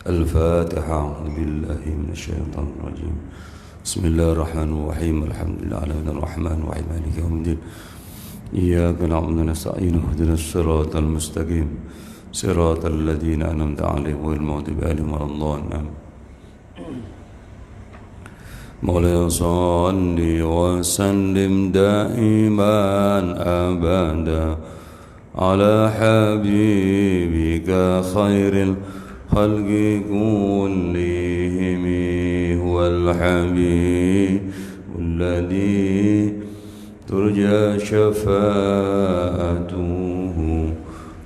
الفاتحة. أعوذ بالله من الشيطان الرجيم. بسم الله الرحمن الرحيم. الحمد لله على الرحمن الرحيم مالك يوم الدين. إياك نعبد ونستعين اهدنا الصراط المستقيم صراط الذين أنعمت عليهم غير المغضوب عليهم ولا الضالين. مولاي صل وسلم دائما أبدا على حبيبك خير الخلق كلهم، هو الحبيب الذي ترجى شفاعته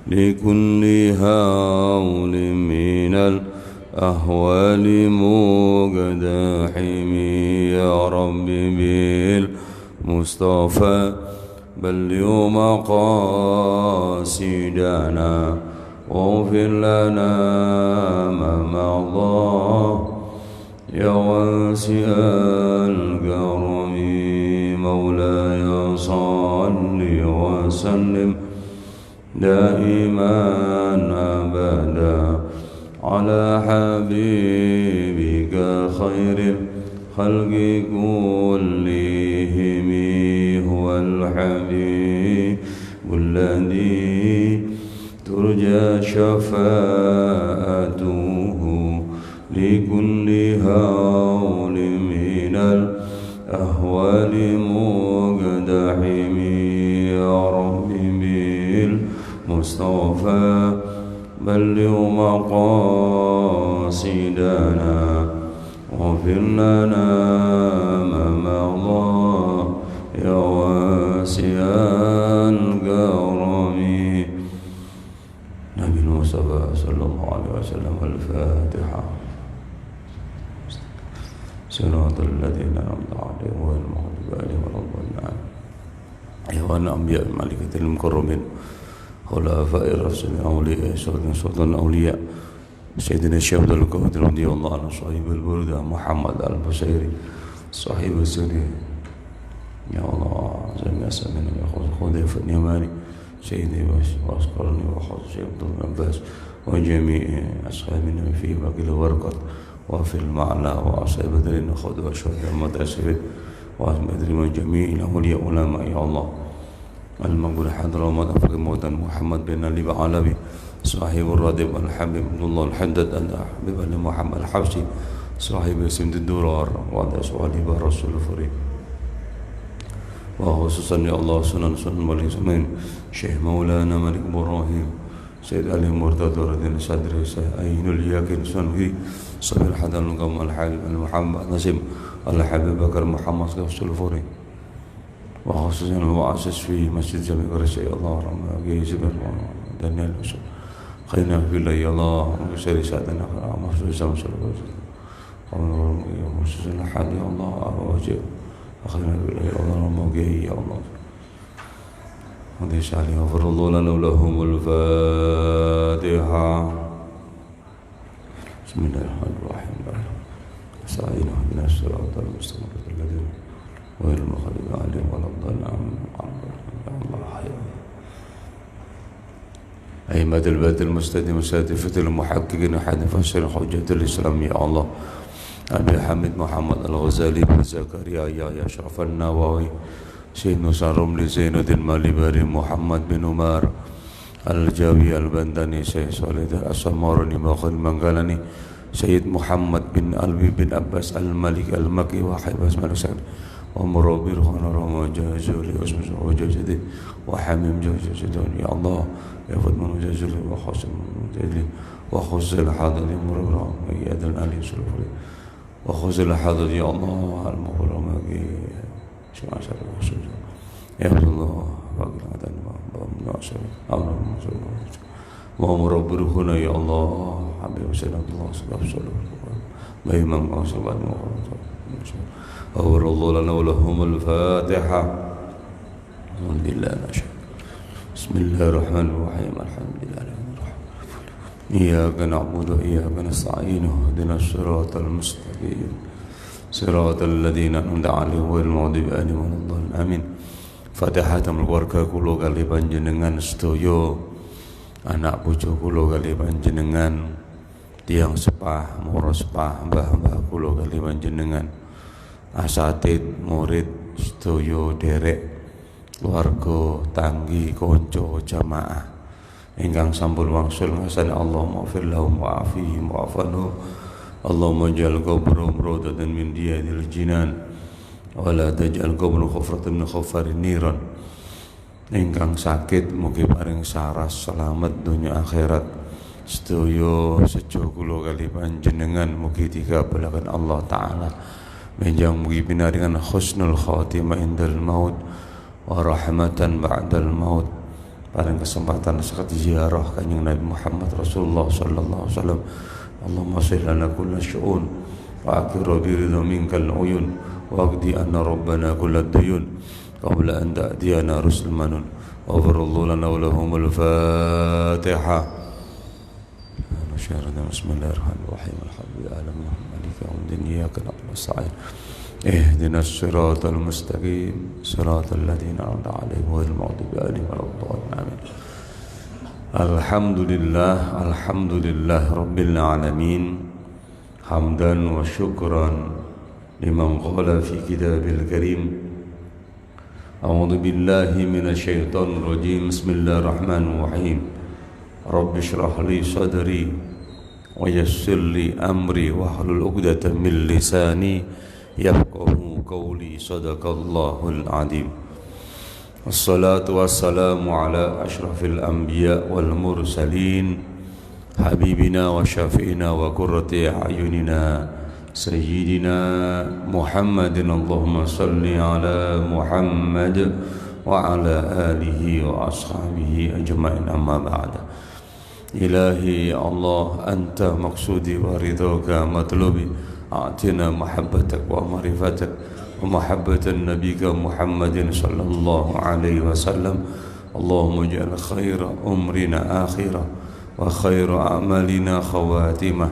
لكل هول من الأهوال مقدحم. يا رب بالمصطفى بلغ مقاصدنا واغفر لنا ما مضى يا واسع الكرم. مولاي صل وسلم دائما أبدا على حبيبك خير الخلق كلهم، هو الحبيب الذي ترجى شفاعته لكل هول من الأهوال مقدحم. يا رب بالمصطفى بلغ مقاصدنا واغفر لنا ما مضى يا واسع الكرم. نبي المصطفى صلى الله عليه وسلم. الفاتحة. صراط الذين أنعمت عليهم غير المغضوب عليهم ولا الضالين. أيها الأنبياء الملائكة المكرمين خلفاء الرسل الأولياء سلطان الأولياء سيدنا الشيخ عبد القادر رضي الله عنه صاحب البردة محمد البصيري صاحب السنة. يا الله جميع سمعنا يأخذ خذيفة اليماني سيدي وأسقرني وأخذ شيخ عبد العباس وجميع أصحابنا في باقي الورقة وفي المعنى وأصحاب بدرين أخذ وأشهد المتأسفين وأدري من جميع الأولياء علماء. يا الله المقبول حضر ومدفق موتا محمد بن علي بعلبي صاحب الرادب الحبيب عبد الله الحدد الحبيب محمد الحبشي صاحب سند الدرار وعد صالح الرسول الفريد. وخصوصا يا الله سنن ملك زمان شيخ مولانا ملك إبراهيم سيد علي مرتضى رضي الله عنه عين اليقين سنوي صبر حدا القوم الحبيب المحمد نسيم الحبيب بكر محمد الرسول الفريد. وخصوصا المؤسس في مسجد جامع قريش. يا الله رحمه جزبر دانيال خيرنا في الله. يا الله وسير سعدنا مخصوص سلام صلى الله عليه وسلم وخصوصا الحد. يا الله وجه خيرنا في الله. يا الله رحمه يا الله وديش عليه غفر الله لنا ولهم. الفاتحة. بسم الله الرحمن الرحيم. سعيد اهدنا الصراط المستقيم الذين غير المغضوب عليهم ولا الضالين. يا الله أئمة البلد المستديم مسادفة المحققين حنيف الشرع حجة الإسلام. يا الله أبي حميد محمد الغزالي بن زكريا يا أشرف النووي سيد نصر رملي زين الدين مالباري محمد بن عمر الجاوي البنداني سيد صالح الأسمارني ماخذ منقلني سيد محمد بن ألبي بن عباس الملك المكي وحيب اسمه سعد ومرابي رخان رحمة جازولي اسمه وجاجدي وحميم جاجدون. يا الله يا فضمان جازولي وخاصم جازولي وخص الحاضر مرابي مجيئة الألي سلفري وخص الحاضر. يا الله المغرم شمع شر وخصوص يا الله باقي العدن من أشر أمر ومرابي رخنا. يا الله حبيب سيدنا الله صلى الله عليه وسلم بإمام صلى الله عليه وسلم. غفر الله لنا ولهم. الفاتحة. الحمد لله بسم الله الرحمن الرحيم. الحمد لله رب العالمين. إياك نعبد وإياك نستعين اهدنا الصراط المستقيم صراط الذين أنعمت عليهم غير المغضوب عليهم ولا الضالين. آمين. Fatihah damel keluarga kula kali panjenengan sedaya, anak bojo kula kali panjenengan, tiang sepah moro sepah mbah-mbah kula kali panjenengan, asatid murid sedaya derek keluarga tanggi konco jamaah ingkang sampun wangsul ngasani Allahumma fir lahum wa afihim wa afanhu Allahumma ja'al qabrahum rawdatan min riyadil jinan wa la taj'al qabrahum khufratan min khufarin niran. Ingkang sakit mugi paring saras selamat dunia akhirat. Sedaya sejo kula kali panjenengan mugi dikabulaken Allah taala. Menjang mugi pinaringan husnul khatimah indal maut wa rahmatan ba'dal maut. Paring kesempatan sakat ziarah Kanjeng Nabi Muhammad Rasulullah sallallahu alaihi wasallam. Allahumma shalli ala kulli syu'un wa akhiru bi ridha minkal uyun wa aqdi anna rabbana kullad duyun qabla an ta'tiyana rusul manun wa farallahu lana wa lahumul fatiha. Bismillahirrahmanirrahim. Alhamdulillahi maliki yaumiddin iyyaka na'budu wa nasta'in ihdinas siratal mustaqim siratal ladzina an'amta 'alaihim ghairil maghdubi alaihim waladdallin. Amin. Alhamdulillah rabbil alamin hamdan wa syukran liman qala fi kitabil karim. A'udzu billahi minasyaitonir rajim. Bismillahirrahmanirrahim. Rabbi shrah li sadri wa yassir li amri wahlul 'uqdatam min lisani yafqahu qawli. Shadaqallahul azim. Wassalatu wassalamu ala asyrafil anbiya wal mursalin habibina wa syafi'ina wa qurrati a'yunina sayyidina Muhammadin. Allahumma salli ala Muhammad wa ala alihi wa ashabihi ajma'in, amma ba'da. Ilahi ya Allah, anta maqsudi wa ridhaka matlubi, a'tina mahabbatak wa marifatak wa mahabbatan nabika Muhammadin sallallahu alaihi wasallam. Allahumma ja'al khaira umrina akhirah wa khaira a'malina khawatimah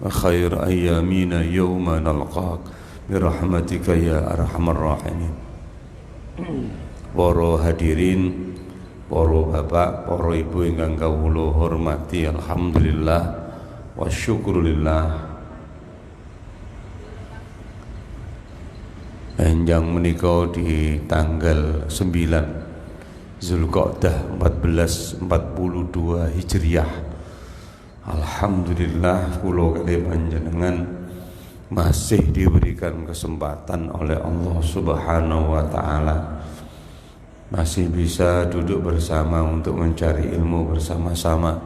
wa khaira ayyamina yawma nalqak birahmatika ya arhamar rahimin. Para hadirin, para bapak, para ibu ingkang kawula hormati, alhamdulillah wa syukurillah. Enjang menika di tanggal 9 Zulqa'dah 1442 Hijriah. Alhamdulillah kula kali panjenengan masih diberikan kesempatan oleh Allah Subhanahu wa taala, masih bisa duduk bersama untuk mencari ilmu bersama-sama.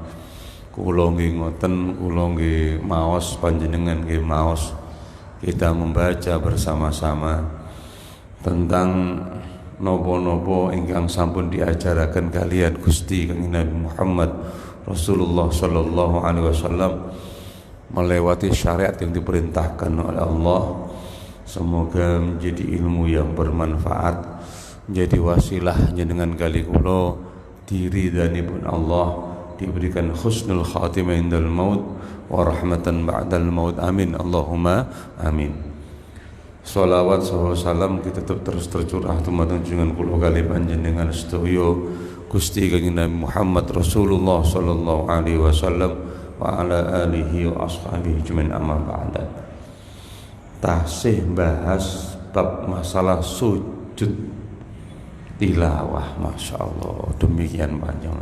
Kula nggih ngoten, kula nggih maos, panjenengan nggih maos, kita membaca bersama-sama tentang nopo-nopo ingkang sampun diajaraken kalian Gusti Kanjeng Nabi Muhammad Rasulullah sallallahu alaihi wasallam melewati syariat yang diperintahkan oleh Allah. Semoga menjadi ilmu yang bermanfaat, menjadi wasilah dengan kali kula diridhanipun Allah, diberikan husnul khatimah indal maut wa rahmatan ba'dal maut. Amin Allahumma amin. Sholawat salam kita tetap terus tercurah dumateng junjungan kula kali panjenengan sedaya Gusti Kanjeng Nabi Muhammad Rasulullah sallallahu alaihi wasallam wa ala alihi wa ashabihi ajmain, amma ba'da. Tasih bahas bab masalah sujud tilawah. Masya Allah, demikian panjang.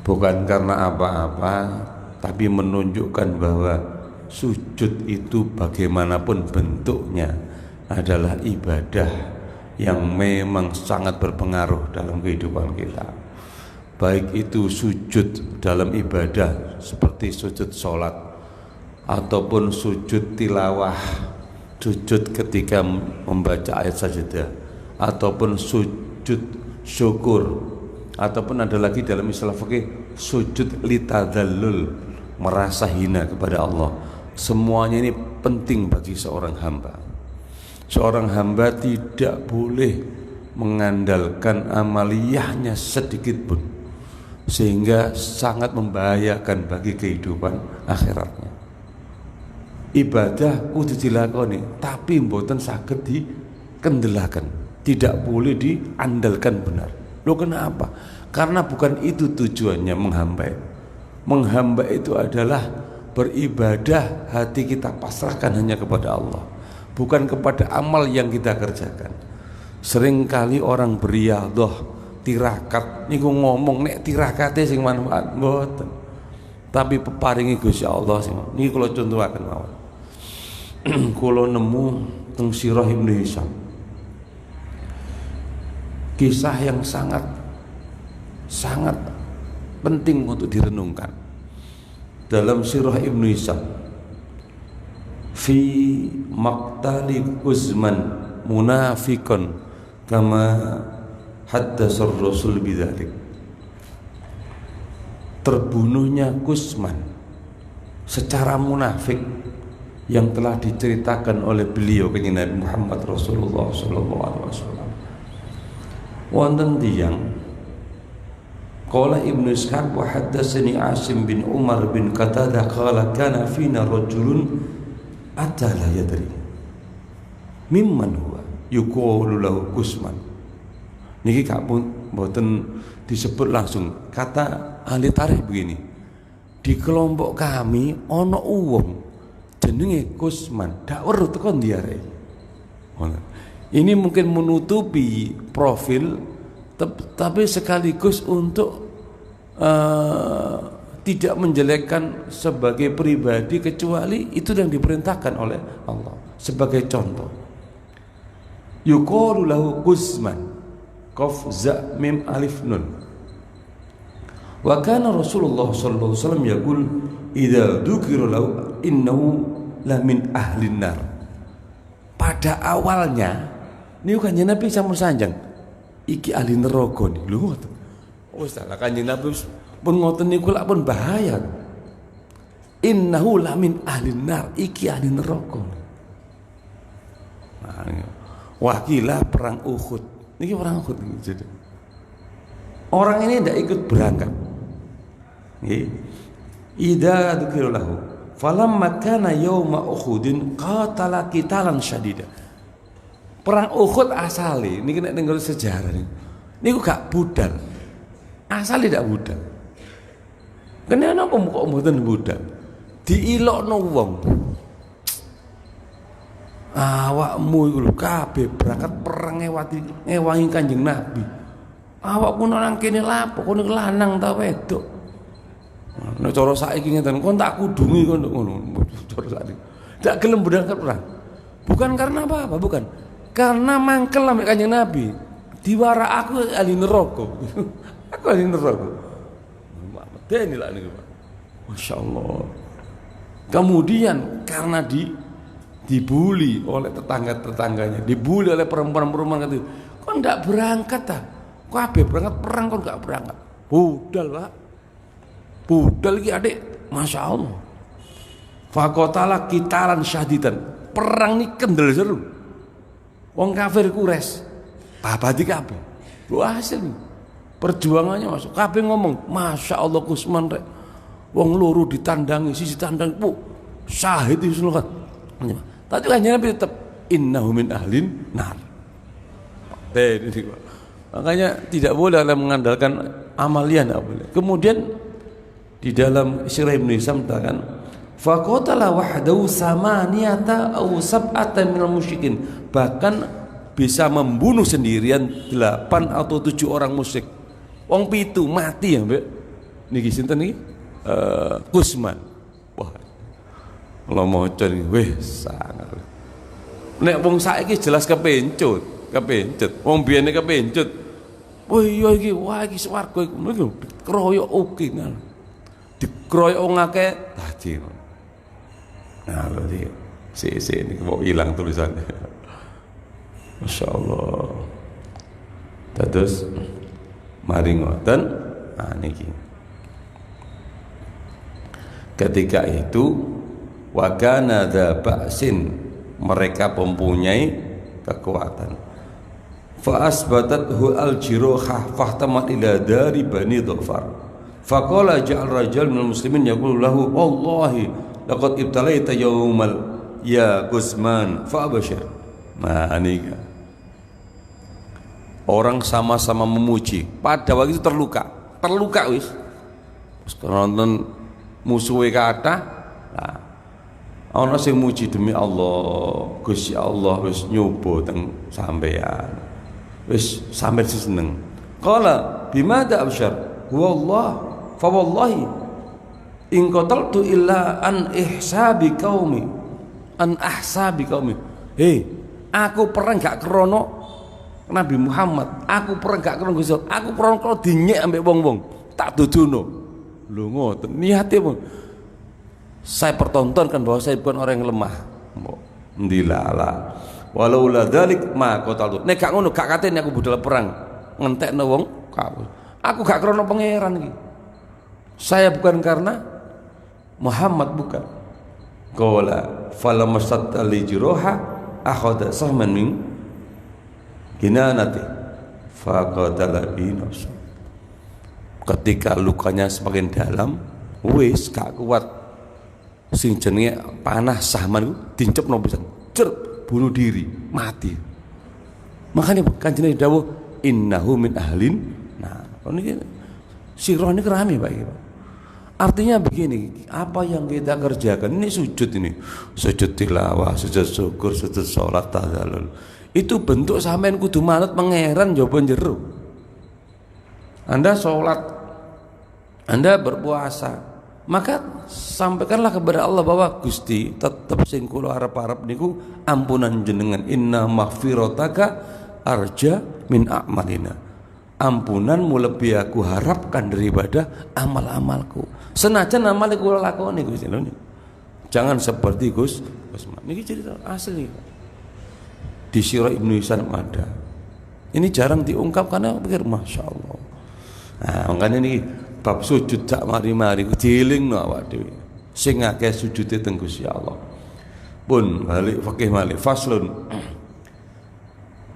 Bukan karena apa-apa, tapi menunjukkan bahwa sujud itu bagaimanapun bentuknya adalah ibadah yang memang sangat berpengaruh dalam kehidupan kita. Baik itu sujud dalam ibadah seperti sujud sholat, ataupun sujud tilawah, sujud ketika membaca ayat sajadah, ataupun sujud syukur, ataupun ada lagi dalam istilah fikih sujud litadzallul, merasa hina kepada Allah. Semuanya ini penting bagi seorang hamba. Seorang hamba tidak boleh mengandalkan amaliyahnya sedikit pun, sehingga sangat membahayakan bagi kehidupan akhiratnya. Ibadah kudu dilakoni, tapi mboten saged dikendelaken, tidak boleh diandalkan benar. Loh kenapa? Karena bukan itu tujuannya menghamba. Menghamba itu adalah beribadah, hati kita pasrahkan hanya kepada Allah, bukan kepada amal yang kita kerjakan. Seringkali orang beriadah, tirakat niku ngomong nek tirakate sing manfaat mboten. Tapi peparingi Gusti Allah sing niki kula contohaken mawon. Kula nemu teng Sirah Ibnu Hisham. Kisah yang sangat penting untuk direnungkan. Dalam Sirah Ibnu Hisham, fi maqtali Utsman munafiqan kama haddasa Rasul bidzalik. Terbunuhnya Utsman secara munafik yang telah diceritakan oleh beliau kanjeng Nabi Muhammad Rasulullah sallallahu alaihi wasallam. Wonten tiyang qala Ibnu Ishaq wa haddatsani Asim bin Umar bin Qatadah qala kana fina rajulun atala yadri mimman huwa yuqalu lahu Utsman. Niki gak mboten disebut langsung. Kata ahli tarikh begini, di kelompok kami ana wong jenenge Utsman dak weruh teko ndi arek. Ini mungkin menutupi profil, tapi sekaligus untuk tidak menjelekkan sebagai pribadi, kecuali itu yang diperintahkan oleh Allah. Sebagai contoh, yuqalu lahu Utsman, qaf za mim alif nun. Wa kana Rasulullah sallallahu alaihi wasallam yaqul idza dzukira lahu innahu la min ahlin nar. Pada awalnya niku kanjeng Nabi sampun sanjang iki ahli neraka nih lho ngoten. Oh salah kanjeng Nabi pun ngoten niku lak pun bahaya. Innahu la min ahlin nar, iki ahli neraka. Nah, wakilah perang Uhud. Niki perang Uhud jadi. Orang ini tidak ikut berangkat. Idza dzukira lahu falamma kana yauma Uhudin qatala qitalan syadida. Perang Uhud asale niki nek nenggal sejarah niku gak budal. Asale tidak budal. Kenapa kok mboten budal? Diilokno wong. Awakmu iku lho kabeh berangkat perang ngewangi Kanjeng Nabi. Awakmu nang kene lapo kono lanang ta wedok. Nek cara saiki ngeten kon tak kudungi kon ngono. Cara saiki. Dak gelem berangkat perang. Bukan karena apa-apa, bukan. Karena mangkel ambek Kanjeng Nabi. Diwara aku ahli neraka. Aku ahli neraka. Medeni lah niku, Pak. Masyaallah. Kemudian karena dibuli oleh tetangga-tetangganya, dibuli oleh perempuan-perempuan itu. Kon ndak berangkat ta? Kabeh berangkat perang kon gak berangkat. Budal, Pak. Budal iki adik, Masya Allah. Faqatala qitalan syadidan. Perang ini kendel seru. Wong kafir kures. Babadi kabeh. Wah hasil perjuangannya masuk. Kabeh ngomong, Masya Allah Utsman rek. Wong loro ditandangi, sisi tandang, syahid itu seluruh. Tapi kanjeng Nabi tetap innahu min ahlin nar. Makanya tidak boleh mengandalkan amalia, tidak boleh. Kemudian di dalam Sirah Ibnu Hisham katakan faqatala wahdahu samaniyata aw sab'ata minal musyrikin, bahkan bisa membunuh sendirian 8 atau 7 orang musyrik. Wong pitu mati ya, Mbak. Niki sinten niki? Utsman. Wah. Kalau maca niki weh sangat. Nek wong saiki jelas kepencut. Wong biyene kepencut. Wah iya iki, wah iki swarga iku. Niku kroyok oke kan. Dikroyok wong akeh dadi. Nah, berarti ini mau hilang tulisannya. Masya Allah. Terus mari ngoten. Nah niki. Ketika itu wa kana dza ba'sin, mereka mempunyai kekuatan. Fa asbatathu al-jiruha fahtamat ila dari Bani Dhafar. Faqala ja'al rajul minal muslimin yaqulu lahu wallahi laqad ibtalaita yaumal ya Utsman fa abashir. Nah ini orang sama-sama memuji. Pada waktu itu terluka wis. nonton musuhe kathah. Nah, ana sing muji demi Allah, Gusti Allah wis nyoba teng sampean. Wis sampean seneng. Qala bimada absyar? Wallah fa wallahi in qataltu illa an ihsabi qaumi. An ahsabi qaumi. Aku perang gak krono Nabi Muhammad, aku perang gak krono Gusti Allah. Aku perang kalau dinyek ambek wong-wong, tak duduno. Lho ngoten niate pun. Saya pertontonkan bahwa saya bukan orang yang lemah. Ndilala. Walaula dzalik ma qataltu. Nek gak ngono gak katene aku budal perang ngentekno wong kau. Aku gak krono pangeran iki. Saya bukan karena Muhammad, bukan. Qala falamastatta li jiroha akhadha sahman min kinanati faqatala bi nafsi. Ketika lukanya semakin dalam, wis gak kuat, sing jenenge panah sahman dicepno pisan, bunuh diri, mati. Makanya Kanjeng dawuh innahu min ahlin. Nah, ini sirah ini kerami Pak. Artinya begini, apa yang kita kerjakan ini sujud ini, sujud tilawah, sujud syukur, sujud sholat, tadzalul. Itu bentuk sampean kudu manut pangeran jaba jero. Anda sholat, Anda berpuasa, maka sampaikanlah kepada Allah bahwa Gusti tetap sing kula arep-arep niku ampunan jenengan. Inna maghfirataka arja min a'malina. Ampunanmu lebih aku harapkan daripada amal-amalku. Senajan amal kula lakoni Gusti lho. Jangan seperti Gus Usman. Niki cerita asli. Di Sirah Ibnu Hisam ada. Ini jarang diungkap karena pikir Masya Allah. Nah, makanya ini bab sujud tak mari-mari dielingno awak dhewe. Sing akeh sujude teng Gusti Allah. Pun balik fikih malik faslun.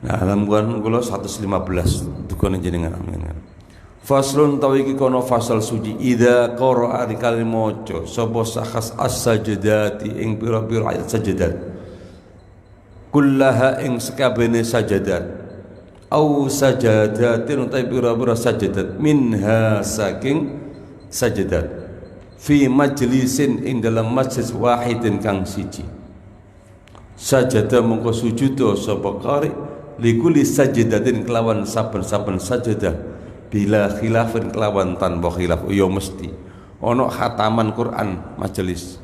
Nah, dalam kula 115 dukane jenengan amin. Faslun tawiki kono fasal suci idza qara'a dikali maca sapa sakhas as-sajdati ing pira-pira ayat sajadat. Kullaha ing sakabene sajadat. Au sajadatin utai pira-pira sajadat minha saking sajadat fi majlisin ing dalam majlis wahidin kang siji. Sajadah mongko sujudo sapa qari likuli sajadatin kelawan saben-saben sajadah bila khilafin kelawan tanpa khilaf. Ya mesti ono khataman Quran majelis,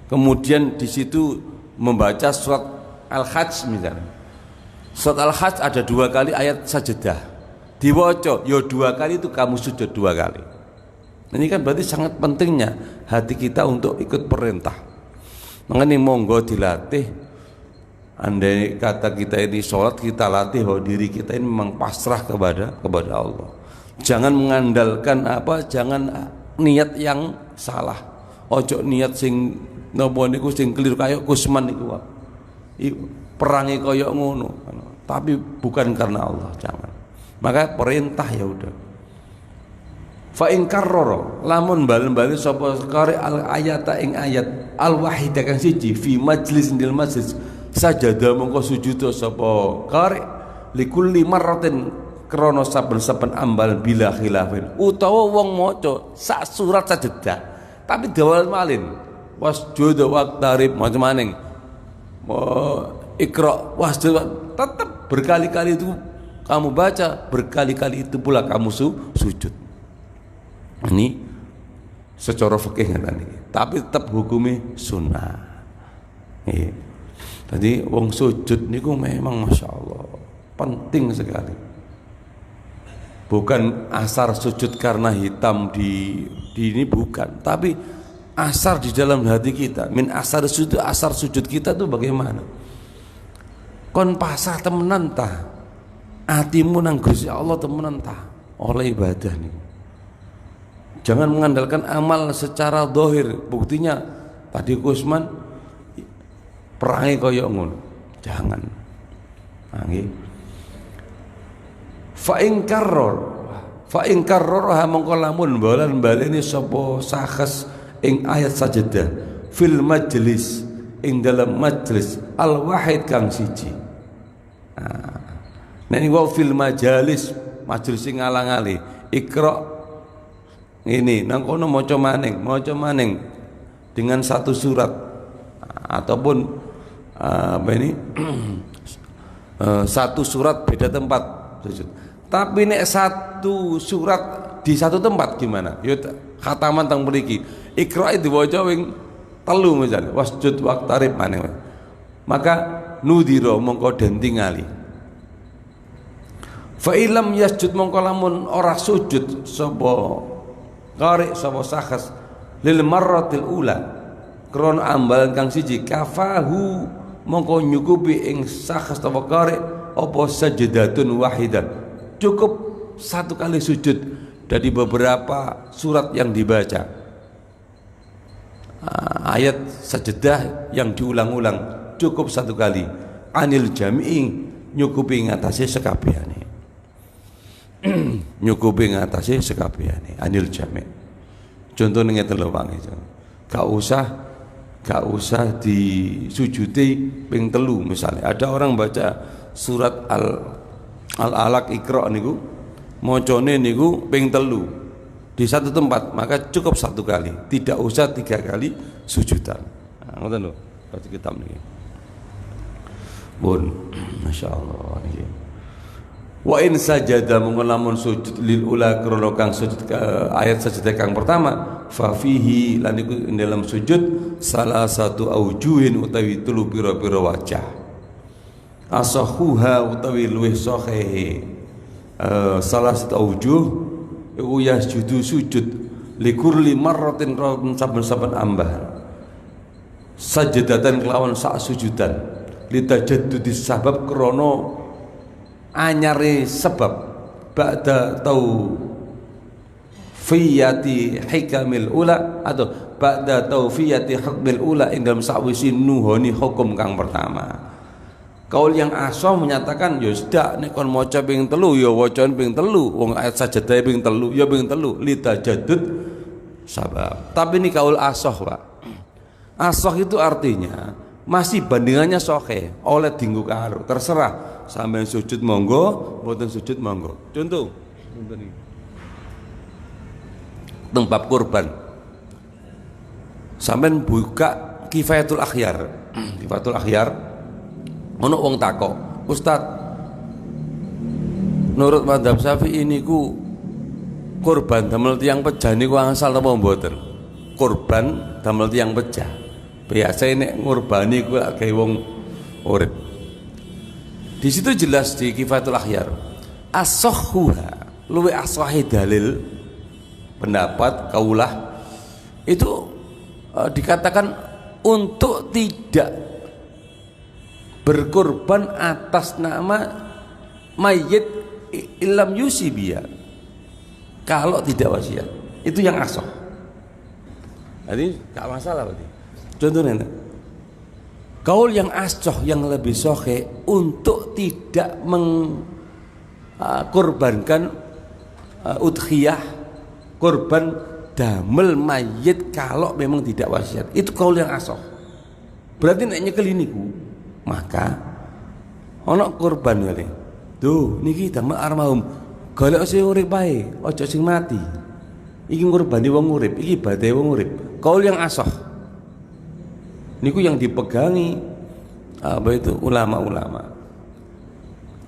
kemudian di situ membaca surat Al-Hajj misalnya. Surat Al-Hajj ada 2 kali ayat sajadah diwaca, ya 2 kali itu kamu sujud 2 kali. Ini kan berarti sangat pentingnya hati kita untuk ikut perintah. Makanya monggo dilatih. Andai kata kita ini sholat, kita latih bahwa diri kita ini memang pasrah kepada Allah. Jangan mengandalkan jangan niat yang salah. Ojo niat sing napa niku sing keliru kaya Kusman niku. Perangi kaya ngono. Tapi bukan karena Allah, jangan. Maka perintah ya udah. Fa in karrara lamun balen-balen sapa qari al ayata ing ayat al wahidah kang siji fi majlis ndil majlis sajadah mongko sujud sapa qari likulli marratin krana saben-saben ambal bila khilafin utawa wong maca sak surat sajadah tapi dawal malin wasjud waqtarib macam maning ikra wasjud tetap berkali-kali itu kamu baca, berkali-kali itu pula kamu sujud. Ini secara fikih ngene, tapi tetap hukumnya sunnah. Tadi wong sujud niku memang Masya Allah penting sekali. Bukan asar sujud karena hitam di ini bukan, tapi asar di dalam hati kita. Min asar sujud kita tuh bagaimana? Kon pasrah temenan tah, hatimu nang Gusti Allah temenan tah oleh ibadah nih. Jangan mengandalkan amal secara zahir. Buktinya tadi Kusman perangi kaya ngono. Jangan. Nggih. Fa in karrar mongko lamun balan-baleni sapa sakhas ing ayat sajadah fil majlis ing dalam majlis al wahid kang siji. Nek niku fil majalis majlis sing ngalang-ali ikra Ini nang kono maca maning dengan satu surat ataupun apa ini satu surat beda tempat sujud. Tapi nek satu surat di satu tempat gimana? Yo khataman teng mriki. Iqra diwaca wing telu misalnya wasjud waqtarib maneh. Maka nudira mongko den tingali. Fa illam yasjud mongko lamun ora sujud sapa qari sapa sakhs lil marratil ula krana ambalan kang siji kafahu mongko nyukupi ing sakhs sapa qari apa sajdatun wahidah, cukup satu kali sujud dari beberapa surat yang dibaca, ayat sajadah yang diulang-ulang cukup satu kali, anil jami'i nyukupi ngatasi sekabehane nyukupi ngatasi sekabehane anil jami'. Contohnya ngeten lho Pak, gak usah disujudi ping telu. Misalnya ada orang baca surat al-alaq Iqra niku macane niku ping telu di satu tempat, maka cukup satu kali, tidak usah 3 kali sujudan. Ngoten lho baca kitab niki. Pun masyaallah niki. Wa in sajada mengelamun sujud lil ula krana kang sujud ayat sajadah kang pertama fa fihi lan iku dalam sujud salah satu aujuhin utawi telu pira-pira wajah asahuha utawi luwih sahih salah satu aujuh iku yasjudu sujud likurli marratin saben-saben ambah sajadatan kelawan sak sujudan litajaddudi sabab krana anyare sebab ba'da taufiyyati hikamil ula atau ba'da taufiyyati hukmil ula ing dalam sawisi nuhoni hukum kang pertama. Kaul yang asal menyatakan ya sedak nek kon maca ping 3 ya wacane ping 3 wong ayat sajadah ping 3 ya ping 3 litajaddud sabab. Tapi ini kaul asah Pak. Asah itu artinya masih bandingannya sahih oleh dinggo karo terserah sampean sujud monggo mboten sujud monggo. Contoh ini tempat kurban sampean buka Kifayatul Akhyar Kifayatul Akhyar ono wong takok, Ustaz menurut mazhab Syafi'i niku kurban damel tiyang pejah niku asal apa mboten? Kurban damel tiyang pejah biasa nek ngurbani ku gawe wong urip. Di situ jelas di Kifayatul Akhyar as-sahhuha luwe asahi dalil pendapat kaulah itu dikatakan untuk tidak berkorban atas nama mayit ilam yusibia kalau tidak wasiat, itu yang asah. Jadi gak masalah berarti. Contohnya kaul yang asah yang lebih sahih untuk tidak mengkorbankan udhiyah korban damel mayit kalau memang tidak wasiat, itu kaul yang asah. Berarti nek nyekel niku maka ana korban kali tuh niki damel armahum golek sing urip bae aja sing mati, iki ngorbani wong urip, iki badhe wong urip. Kaul yang asah niku yang dipegangi apa itu ulama-ulama.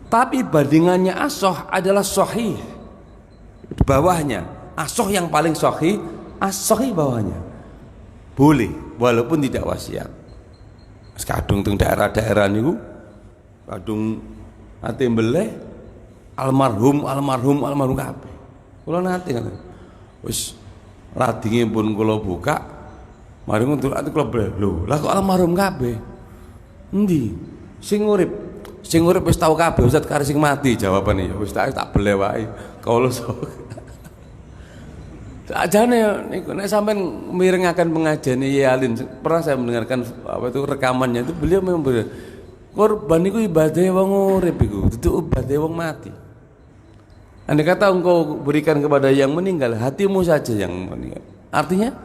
Tapi bandingannya asah adalah sahih di bawahnya. Asah yang paling sahih, as-sahih bawahnya. Boleh walaupun tidak wasiat. Kadung teng daerah-daerah niku kadung ate mbeleh almarhum kabeh. Kula nate kan. Wis radinge pun kula buka mari ngono ati kula lho, lah kok almarhum kabeh. Endi? Sing urip wis tau kabeh Ustaz karo sing mati jawabane ya wis tak beleh wae. Kula ajane niku nek sampean mirengaken pengajian Yalin pernah saya mendengarkan apa itu rekamannya itu beliau memang korban niku ibadah wong urip iku, dudu ibadah wong mati. Andai kata engkau berikan kepada yang meninggal, hatimu saja yang meninggal. Artinya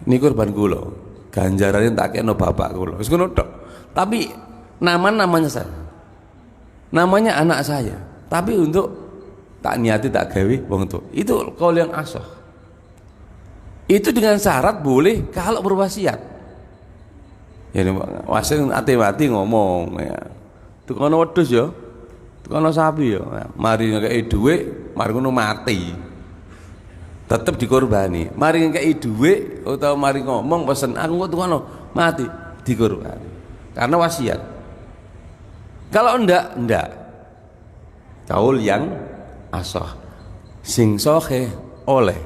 ini korban kula, ganjarane tak kena bapak kula. Wis ngono tok. Tapi namanya saya. Namanya anak saya. Tapi untuk tak niati tak gawe wong tuwa. Itu kaul yang ashah. Itu dengan syarat boleh kalau berwasiat. Ya wasiat ati-ati ngomong ya. Tukono wedhus ya. Tukono sapi ya. Mari ngekeki dhuwit, mari ngono mati. Tetep dikorbani. Mari ngekeki dhuwit utawa mari ngomong pesen aku tukono mati dikorbani. Karena wasiat. Kalau enggak. Kaul yang ashah. Sing sahih oleh.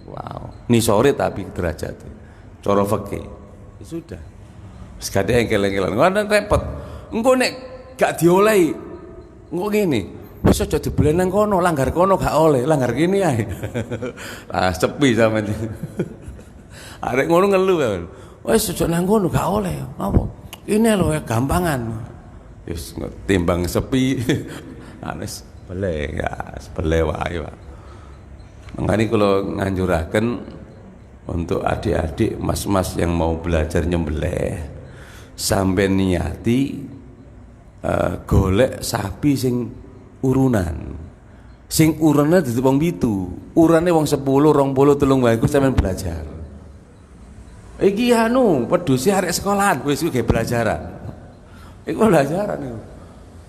Wow. Ini sore tapi derajat. Cara fikih. Ya sudah. Wis gade engkel-engkelan. Ngono repot. Engko nek gak diolehi. Engko ngene. Wis aja dibelen nang kono, langgar kono gak oleh, langgar kene ae. Ah sepi sampean. Arek ngono ngelu kan. Wis aja nang kono gak oleh. Apa? Ini lho ya gampangan. Wis timbang sepi. Anes bele ya, bele wae, Pak. Makanya kalau nganjuraken untuk adik-adik mas-mas yang mau belajar nyembelih sampai niati golek sapi sing urunan. Sing urunane dadi wong 7, urane wong 10, 20, 30 iku sampean belajar. Iki pedhusi arek sekolahan wis iki belajaran. Iku belajaran iku.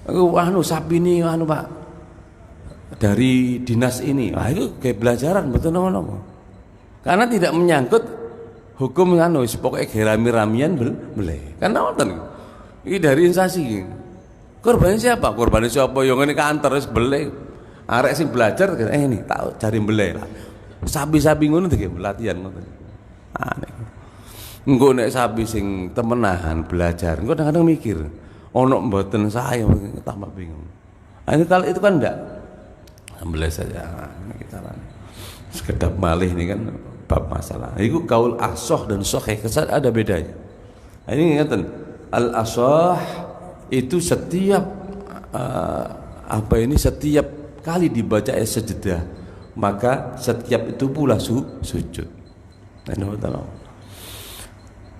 Aku sapi ini Pak dari dinas ini. Wah itu kayak belajaran betul nopo. Karena tidak menyangkut hukum pokoknya gerami-ramian boleh. Karena wonten ini dari instansi. Korban siapa? Korban siapa yang ini kantor wis boleh. Arek sing belajar ini tahu cari boleh lah. Sapi-sapi ngono iki latihan ngoten. Aneh. Engko nek sapi sing temenahan belajar, engko kadang-kadang mikir ono mboten saya tambah bingung. Ini kalau itu kan enggak ambil saja kita sekedap malih ini kan bab masalah. Itu kaul ashah dan sahih kesan ada bedanya. Ini ingatan al ashah itu setiap setiap kali dibaca ayat sajadah maka setiap itu pula sujud.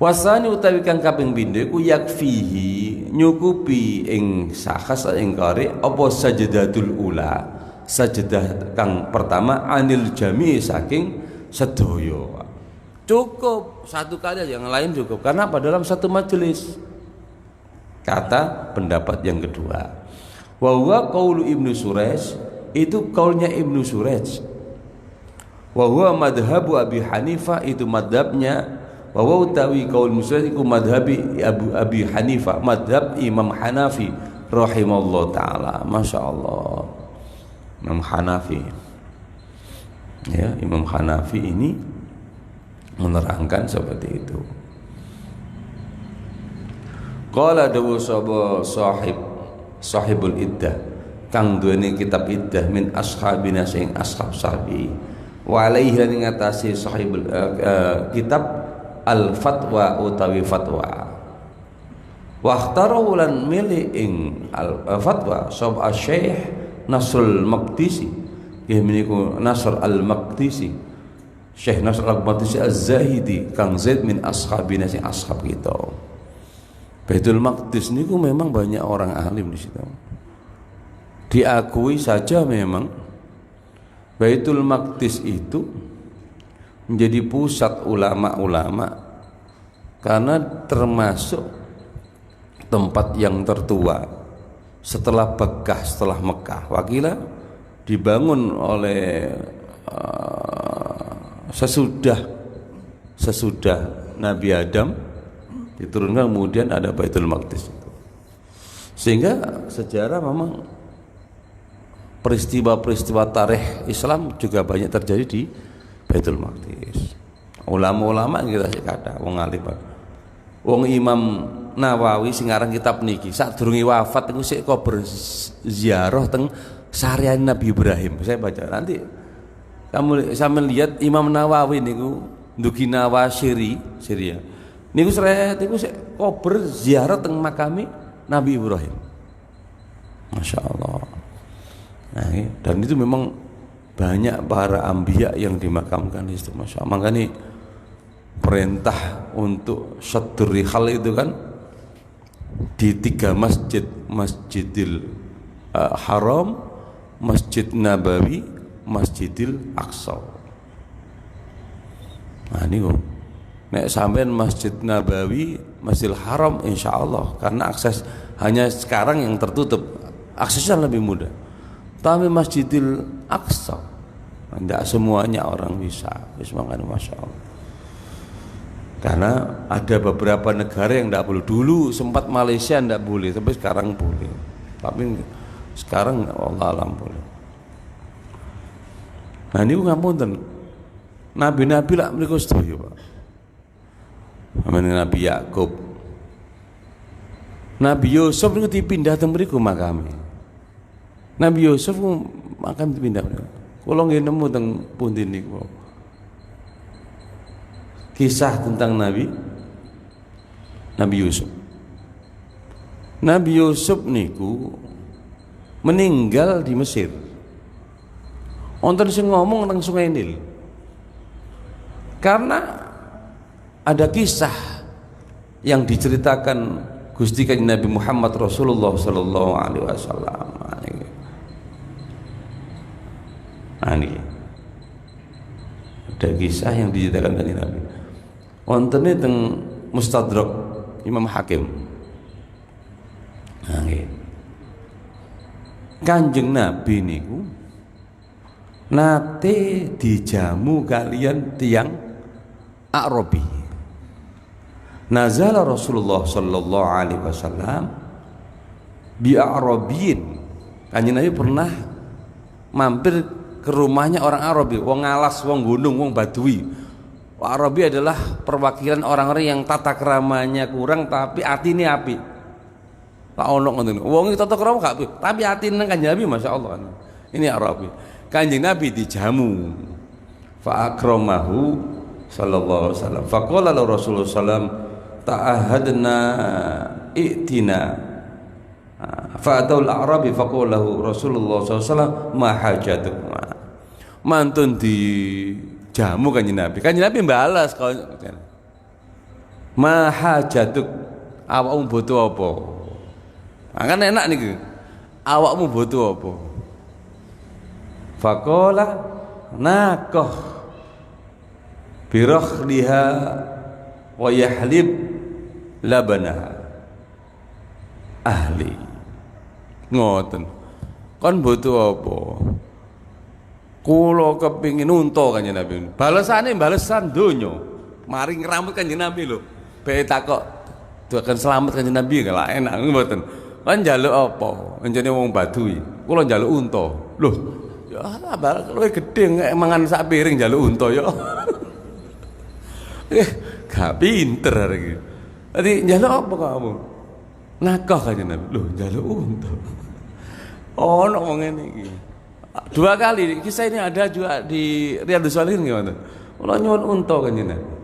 Wasani utawi kang kaping pindho iku yakfihi nyukupi ing sakhas ing qari apa sajdatul ula sajdah kang pertama anil jami saking sedaya cukup satu kali yang lain cukup karena apa dalam satu majelis kata pendapat yang kedua wa huwa qaulu Ibnu Suraj itu kaulnya Ibnu Suraj wa huwa madhabu Abi Hanifah itu madhabnya wa utawi kaul muslim iku madhabi Abi Hanifah madhab Imam Hanafi rahimallahu taala. Masyaallah Imam Hanafi ya Imam Hanafi ini menerangkan seperti itu. Qala dawu sahibul iddah kang duweni kitab iddah min ashabina sing ashab sahabi wa alaihi lan ngatasi sahibul kitab al fatwa utawi fatwa wa ikhtarahu lan milih ing al fatwa sab Syekh Nasrul Maqdisi yaiku Nasr al Maqdisi Syekh Nasr al Maqdisi Az-Zahidi kang Zaid min ashabina sing ashab kita. Baitul Maqdis niku memang banyak orang alim di situ. Diakui saja memang Baitul Maqdis itu menjadi pusat ulama-ulama karena termasuk tempat yang tertua setelah Mekah, setelah Mekah. Wakila dibangun oleh sesudah Nabi Adam diturunkan kemudian ada Baitul Maqdis itu. Sehingga sejarah memang peristiwa-peristiwa tarikh Islam juga banyak terjadi di Baitul Maqdis. Ulama-ulama kita sih kata wong alim. Wong Imam Nawawi sing aran kitab niki sadurunge wafat niku sik kober ziarah teng sarean Nabi Ibrahim. Saya baca nanti kamu sampeyan lihat Imam Nawawi niku ndugi Nawasiri Syria. Niku seret niku sik kober ziarah teng makame Nabi Ibrahim. Masya Allah. Nah, dan itu memang banyak para anbiya yang dimakamkan di situ. Masya Allah. Makanya perintah untuk syaddur rihal itu kan di 3 masjid, Masjidil Haram, Masjid Nabawi, Masjidil Aqsa. Nah niku nek sampean Masjid Nabawi, Masjidil Haram insyaallah, karena akses hanya sekarang yang tertutup, aksesnya lebih mudah. Tapi Masjidil Aqsa tidak semuanya orang bisa. Makanya Masya Allah. Karena ada beberapa negara yang tidak boleh. Dulu sempat Malaysia tidak boleh, tapi sekarang boleh. Tapi sekarang Allah alam boleh. Nah ini ngapunten, nabi-nabi lah mriku sedaya Pak. Nabi Yakub, Nabi Yusuf niku dipindah teng mriku makame. Nabi Yusuf makam dipindah. Kula nggih nemu teng pundi niku. Kisah tentang Nabi Yusuf. Nabi Yusuf niku meninggal di Mesir. Wonten sing ngomong tentang Sungai Nil. Karena ada kisah yang diceritakan Gusti Kanjeng Nabi Muhammad Rasulullah sallallahu alaihi wasallam. Ini ada kisah yang diceritakan Kanjeng Nabi. Wonten teng Mustadrak Imam Hakim. Kanjeng Nabi niku nate dijamu kalian tiang Arabi. Nazala Rasulullah sallallahu alaihi wasallam bi Arabiyin. Kanjeng Nabi pernah mampir ke rumahnya orang Arabi, wong alas, wong gunung, wong Badui. Arabi adalah perwakilan orang-orang yang tata keramanya kurang tapi atine apik. Tak ono ngoten. Wong iki tata krama gak apik, tapi atine Kanjeng Nabi masyaallah. Ini Arabi. Kanjeng Nabi dijamu. Fa akramahu sallallahu alaihi wasallam. Faqala Rasulullah sallam ta'ahadna i'tina. Fa atul Arabi faqala Rasulullah sallallahu alaihi wasallam ma hajatuk. Mantun di jamu Kanjeng Nabi. Kanjeng Nabi balas kalau ma hajatuk, awakmu butuh apa? Nah, kan enak niki. Awakmu butuh apa? Faqala naqah birakhliha wa yahlib labanaha ahli. Ngoten. Kon butuh apa? Kula kepingin unta Kanjeng Nabi. Balesane balesan donya. Mari ngramut Kanjeng Nabi lho. Bae takok doaken selamat Kanjeng Nabi gak enak mboten. Kan njaluk apa? Enjene wong Badui. Kula njaluk unta. Loh, ya bal luwe gedhe mangan sak piring njaluk unta ya. Gak pinter iki. Dadi njaluk apa kamu? Nakah Kanjeng Nabi. Loh, njaluk unta. Ono wong ngene iki. Dua kali kisah ini ada juga di Riyadhus Shalihin gimana? Kula nyuwun unta Kanjeng Nabi.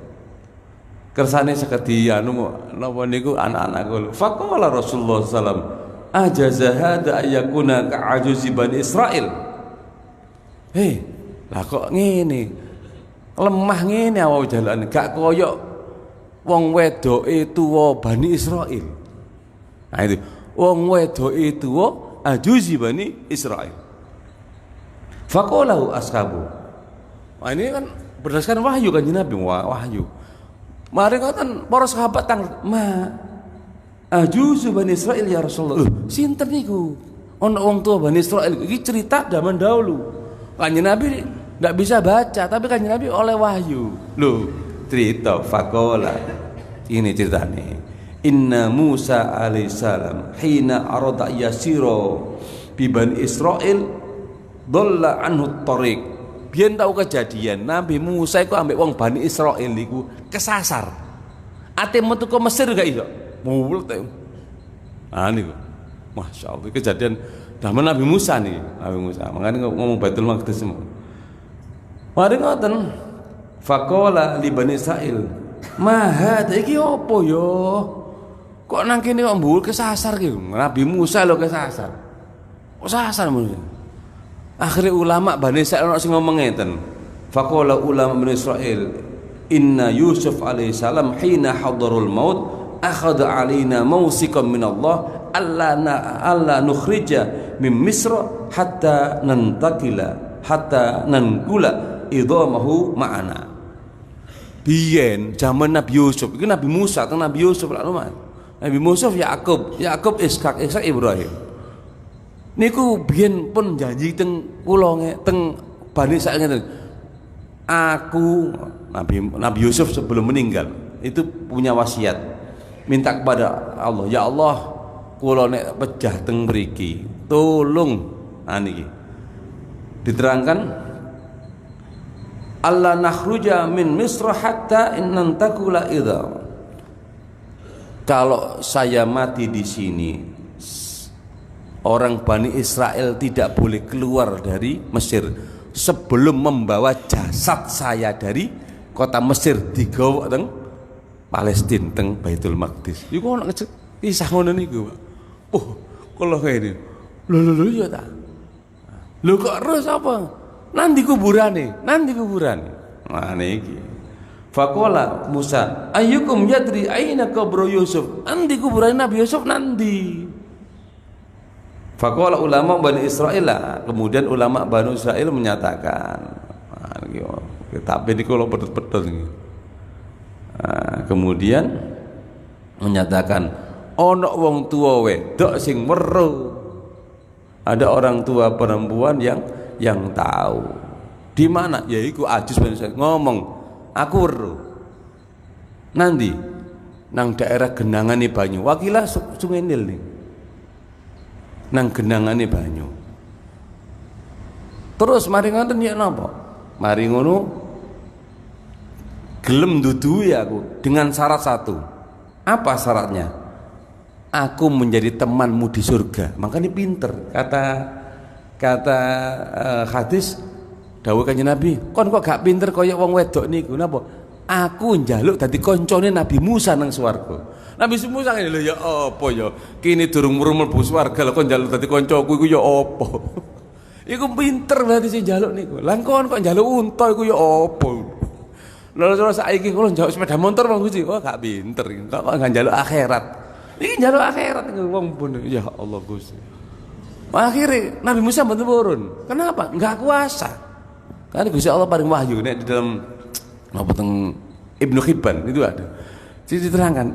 Kersane sekedi anu napa niku anak-anak kula. Faqala Rasulullah sallam ajaza hada ayakuna ka'ajuzi Bani Israil. Hei, lah kok ngene? Lemah ngene awak jalan gak koyok wong wedoke tuwa Bani Israil. Nah itu, wong wedoke tuwa ajuzi Bani Israil. Faqalahu ashabu. Wah ini kan berdasarkan wahyu Kanjeng Nabi, wahyu. Mari ngoten para sahabat tang ajuzu Bani Israil ya Rasulullah. Sinten niku? Ono wong tua Bani Israil. Iki cerita zaman dahulu. Kanjeng Nabi ndak bisa baca, tapi Kanjeng Nabi oleh wahyu. Loh, cerita faqala. Ini ceritanya. Inna Musa alaihissalam hina arada yasiro bi Bani Israil dhalla anhu tariq. Biyen tau kejadian Nabi Musa iku ambek wong Bani Israil iku kesasar. Ate metu ke Mesir gak iso. Mulut. Ah niku. Masyaallah kejadian zaman Nabi Musa nih, Nabi Musa. Makanya ngomong Baitul Maqdis. Mari ngoten. Faqala li Bani Israil, "Ma hadza iki opo yo? Kok nang kene kok mbul kesasar ki? Nabi Musa lho kesasar." Kok sasar mungkin? Akhirnya ulama Bani Israil ono sing ngomong ngeten. Faqala ulama Bani Israil, "Inna Yusuf alaihissalam hina hadarul maut akhadha alaina mawsiqan min Allah alla nukhrija mim Misra hatta nantakila hatta nangkula idhamahu ma'ana. Biyen zaman Nabi Yusuf, itu Nabi Musa atau Nabi Yusuf lah lumayan. Nabi Musa Yakub Ishak Ibrahim. Niku biyen pun janji teng kula teng Bani Israil ngeten. Aku Nabi Yusuf sebelum meninggal itu punya wasiat, minta kepada Allah, ya Allah, kula nek pejah teng mriki, tolong niki. Diterangkan Allah nakhruja min Misra hatta innantakula idza. Kalau saya mati di sini, orang Bani Israel tidak boleh keluar dari Mesir sebelum membawa jasad saya dari kota Mesir digawa teng Palestina teng Baitul Maqdis. Iku ono kisah ngono niku, Pak. Oh, kalau kayak ini. Lho ya ta. Lho kok terus apa? Nanti kuburane. Nah niki. Faqala Musa, ayyukum yadri aina qabru Yusuf? Nanti kuburan Nabi Yusuf nanti. Faqala ulama Bani Israil, kemudian ulama Bani Israil menyatakan, tapi ini kalau betul-betul kemudian menyatakan ono wong tua wedok sing weruh. Ada orang tua perempuan yang tahu. Di mana? Ya iku Ajus Bani Israil ngomong, aku weruh. Nanti nang daerah genangane banyu, wakilah Sungai Nil nih. Nang genangane banyu. Terus mari ngoten ya napa? Mari ngono gelem dudui aku dengan syarat satu. Apa syaratnya? Aku menjadi temanmu di surga. Makanya pinter. Kata hadis dawuh Kanjeng Nabi, kon kok gak pinter kaya wong wedok niku. Napa? Aku njaluk dadi koncone Nabi Musa nang swarga. Nabi Musa ngene lho, ya apa ya? Kini durung mlebu swarga lho kok njaluk dadi kancaku iku ya apa? Iku pinter berarti sing njaluk niku. Lah kon kok njaluk unta iku ya apa? Lha saiki kula njaluk sepeda motor Bang Gusti. Oh gak pinter. Kok gak njaluk akhirat. Iki njaluk akhirat wong pun. Ya Allah Gusti. Akhirnya Nabi Musa bantu turun. Kenapa? Enggak kuasa. Karena Gusti Allah paling wahyu nek di dalam apa teng Ibnu Hibban itu ada. Jadi diterangkan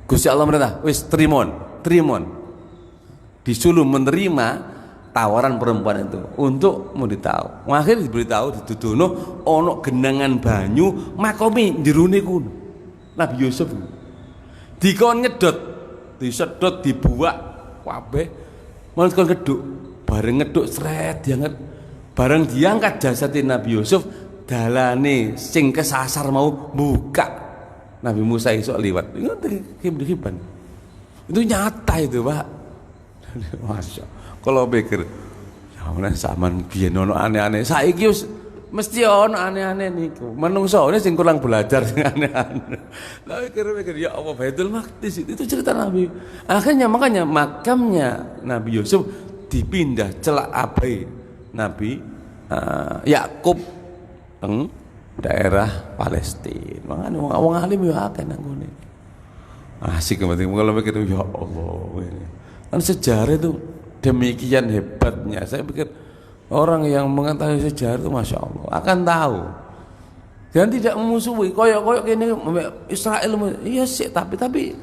Gusti Allah merintah, wis trimon. Disuruh menerima tawaran perempuan itu untuk mau ditahu. Akhirnya diberitahu dituduhno ono genangan banyu makomi jerone kuno. Nabi Yusuf dikon nyedot, disedot dibuak kabeh. Malah kon ngeduk, bareng ngeduk sret diangkat. Bareng diangkat jasadnya Nabi Yusuf, dalane sing kesasar mau buka. Nabi Musa esok liwat. Itu nyata itu, Pak. Masya. Kalau pikir, ya Allah zaman biyen ono aneh-aneh. Saiki mesti ono aneh-aneh niku. Menungsone sing kurang belajar sing aneh-aneh. Lah pikir-pikir ya Allah Baitul Maqdis itu cerita Nabi. Akhirnya makanya makamnya Nabi Yusuf dipindah celak abai Nabi Yakub teng daerah Palestina. Makanya wong alim ya akeh nang ngene. Asik penting kalau pikir ya Allah ini. Kan sejarah itu demikian hebatnya. Saya pikir orang yang mengetahui sejarah itu Masya Allah akan tahu dan tidak memusuhi. Koyok ini Israel, iya sih, tapi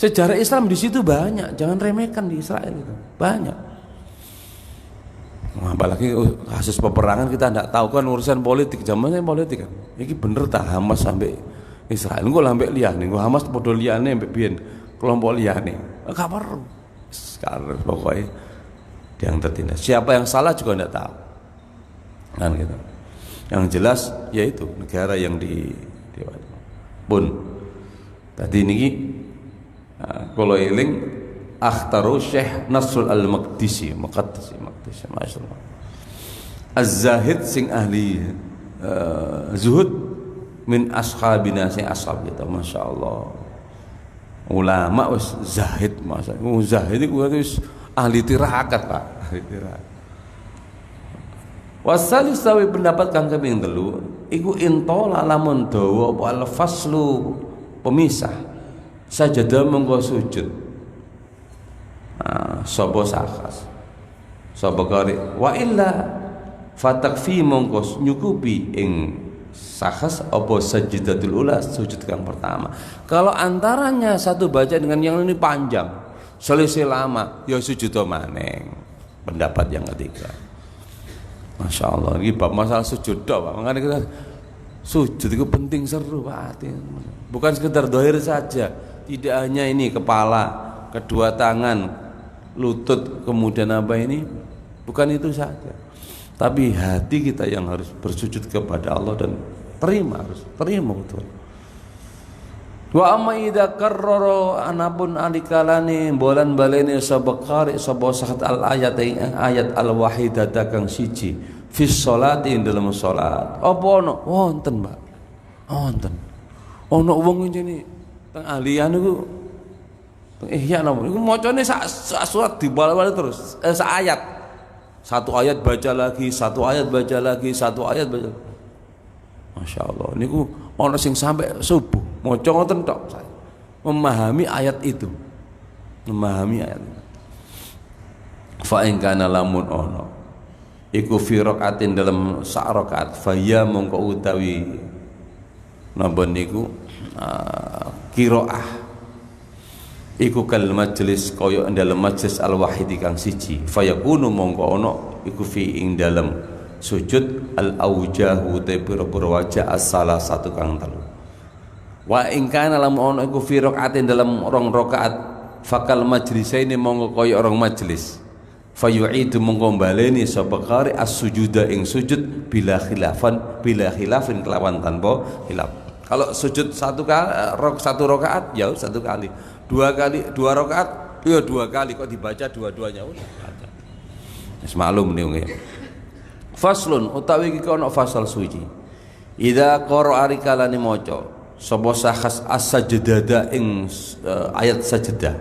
sejarah Islam di situ banyak. Jangan remehkan di Israel itu banyak. Apalagi kasus peperangan kita tidak tahu kan urusan politik, zamannya politik kan. Ini bener tak Hamas sampai Israel, gue sampai liane, gue Hamas bodoh liane sampai bian kelompok liane. Gak perlu. Sekarang pokoknya yang tertindas. Siapa yang salah juga tidak tahu. Kan gitu. Yang jelas yaitu negara yang di pun. Tadi ini kalau eling akhtaru Syekh Nasrul Al-Maqdisi, masyaallah. Az-Zahid sing ahli zuhud min ashabina sing ashab kita, masyaallah. Ulama wis zahid, masyaallah. Zahid iku wis ahli tirakat, Pak, ahli tirakat. Wasalis sawi pendapat kang kaping 3 iku intola lamun dawa apa al-faslu pemisah sajadah mengko sujud. sapa sakas sapa qari wa illa fatakfi mongko nyukupi ing sakas apa sajdatul ula, sujud yang pertama. Kalau antaranya satu baca dengan yang ini panjang selisih lama, ya sujud maneng. Pendapat yang ketiga. Masya Allah, ini bab masalah sujud Pak. Makanya kita sujud itu penting, seru Pak. Bukan sekedar dohir saja. Tidak hanya ini kepala, kedua tangan, lutut, kemudian apa ini. Bukan itu saja. Tapi hati kita yang harus bersujud kepada Allah dan harus terima betul. Wa amma idza qarrara anapun alikalane bolan balene sapa qari sapa sahat al ayat al wahidata kang siji fi sholati ing dalam salat. Apa ono? Wonten, Mbak. Wonten. Ono wong ngene teng alian niku teng ihya napa niku macane sak surat dibal-bal terus sak ayat. Satu ayat baca lagi, satu ayat baca lagi, satu ayat baca. Masya Allah, niku ono sing sampai subuh maca ngoten tok saya. Memahami ayat itu. Memahami ayat itu. Fa in kana lamun ono iku fi rakaatin dalam sak rakaat fa ya mongko utawi napa niku qiraah iku kal majlis kaya dalam majlis al wahid kang siji fayakunu mongko ono iku fi ing dalam sujud al aujahu te pira-pira wajah as-salah satu kang telu wa ing kana lam ono iku fi rakaatin dalam rong rakaat fakal majlisaini mongko kaya orang majlis fayu'idu mongko baleni sapa qari as-sujuda ing sujud bila khilafin kelawan tanpa khilaf. Kalau sujud satu rakaat ya satu kali, dua rakaat ya dua kali, kok dibaca dua-duanya udah baca. Wis maklum niku nggih. Faslun utawi iki ana fasal suci. Idza qara'a rikalani maca sapa sakhas as-sajdada ing ayat sajdah.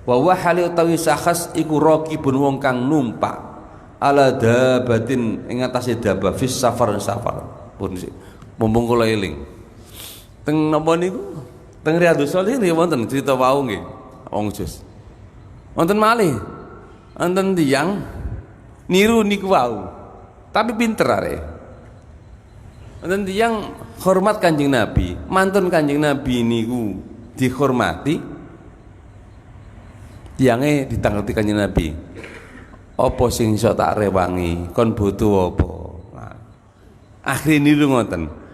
Wa hali utawi sakhas iku raqibun wong kang numpak ala dabatin ing atase dabah fis safar pun mumpung kula eling. Teng napa niku? Teng Riyadhus Shalihin nggih wonten cerita wau nggih. Wong Jus. Wonten malih. Wonten tiyang niru niku wau. Tapi pinter arek. Wonten tiyang hormat Kanjeng Nabi, mantun Kanjeng Nabi niku dihormati. Tiyange ditangkleti Kanjeng Nabi. Apa sing iso tak rewangi? Kon butuh apa? Nah, akhire niru ngoten.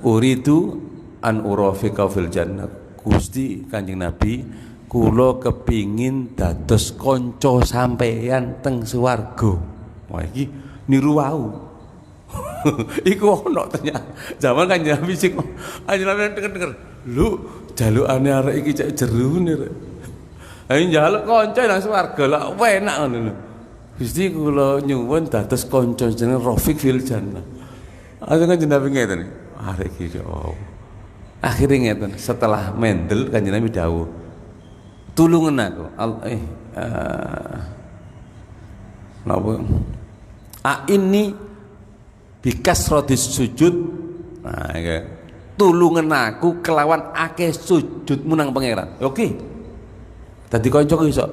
Uridu an urafika fil jannah. Gusti Kanjeng Nabi, kula kepingin dados kanca sampeyan teng swarga. Wah iki niru wau. Iku ono ternyata. Zaman Kanjeng Nabi sing Kanjeng Nabi denger-denger, "Lho, jalukane arek iki cek jerune rek." Ayo njaluk kanca nang swarga lak enak ngono lho. Gusti kula nyuwun dados kanca jeneng Rafiq fil jannah. Kanjeng Nabi ngeten. Arek iki akhirnya ngeten setelah mendel Kanjeng Nabi dawuh tulungan aku ini bikasrotis sujud. Nah tulungan aku kelawan akeh sujudmu nang pangeran. Oke dadi kanca iso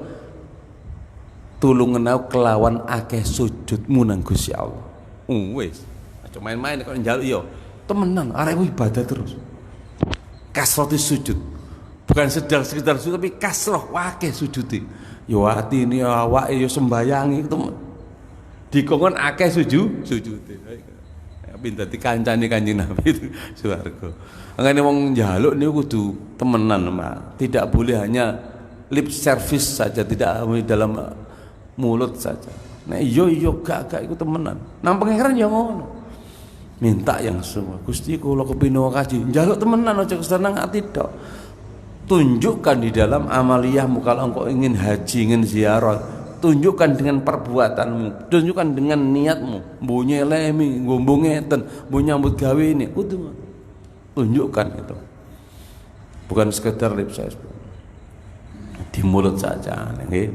tulungan aku kelawan akeh sujudmu nang Gusti Allah. Wis aja main-main kok njaluk yo temenan arek ibadah terus. Kasrotis sujud. Bukan sekedar sujud tapi kasroh wakeh sujudi. Yo atine yo awake yo sembayangi temen. Dikongkon akeh sujudi. Pinter dikancani Kanjeng Nabi itu swarga. Angane wong njaluk niku kudu temenan, Mak. Tidak boleh hanya lip service saja, tidak dalam mulut saja. Nah iya gak iku temenan. Nang pangeran yo ngono. Minta yang semua. Gusti kula kepino kaji njaluk temenan aja keseneng ati tok. Tunjukkan di dalam amaliyahmu kalau engkau ingin haji, ingin ziarah, tunjukkan dengan perbuatanmu, tunjukkan dengan niatmu. Mbu nyelemi, mbu ngeten, mbu nyambut gawe ini, kudu tunjukkan itu. Bukan sekedar lip service. Di mulut saja nggih.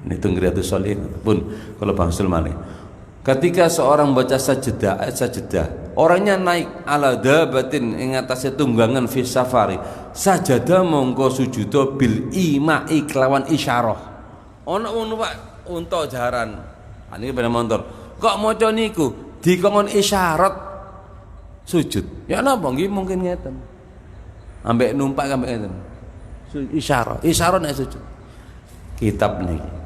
Nitung Riyadhus Shalihin pun kalau bangsul malih. Ketika seorang baca sajdah, ayat sajdah, orangnya naik ala dabatin ing atase tunggangan fi safari, sajadah mongko sujuda bil ima'i kelawan isyarah. Ana wong numpak unta jaran. Niki sepeda motor. Kok maca niku dikon isyarat sujud. Ya napa nggih mungkin ngeten. Ambek numpak ambek ngeten. Isyarat nek sujud. Kitab niki.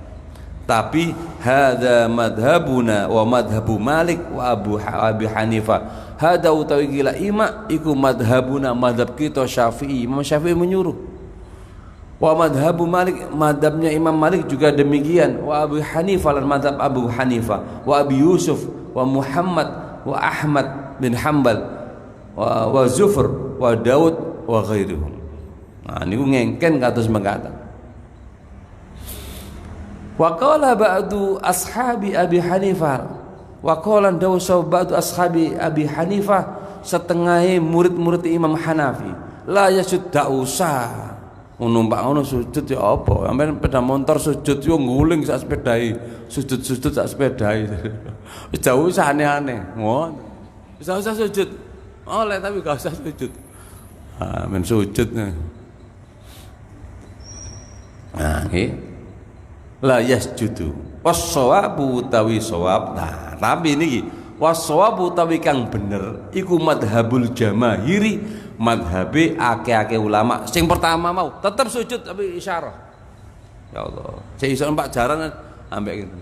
Tapi hadza madhabuna wa madhabu Malik wa Abi Hanifah. Hadza utawi gila ima iku madhabuna madhab kita Syafi'i. Imam Syafi'i menyuruh. Wa madhabu Malik madhabnya Imam Malik juga demikian. Wa Abu Hanifah dan madhab Abu Hanifah. Wa Abi Yusuf wa Muhammad wa Ahmad bin Hanbal wa Zufr wa Daud wa ghairuhum. Nah niku ngengken kados mengkata. Wa qala ba'du ashabi Abi Hanifah wa qala dawsa ba'du ashabi Abi Hanifah setengah murid-murid Imam Hanafi la yasud usah numpak ngono sujud ya apa sampean sepeda motor sujud yo nguling sak sepedae sujud sak sepedae wis jauh usah aneh-aneh ngono wis usah sujud oleh tapi gak usah sujud men sujud nah nggih la yasjudu was-shawabu utawi shawab. Nah tapi niki was-shawabu utawi kang bener iku madhabul jamahiri madhabe akeh-akeh ulama. Sing pertama mau tetep sujud tapi isyarah. Ya Allah sing iso numpak jaran ambek gitu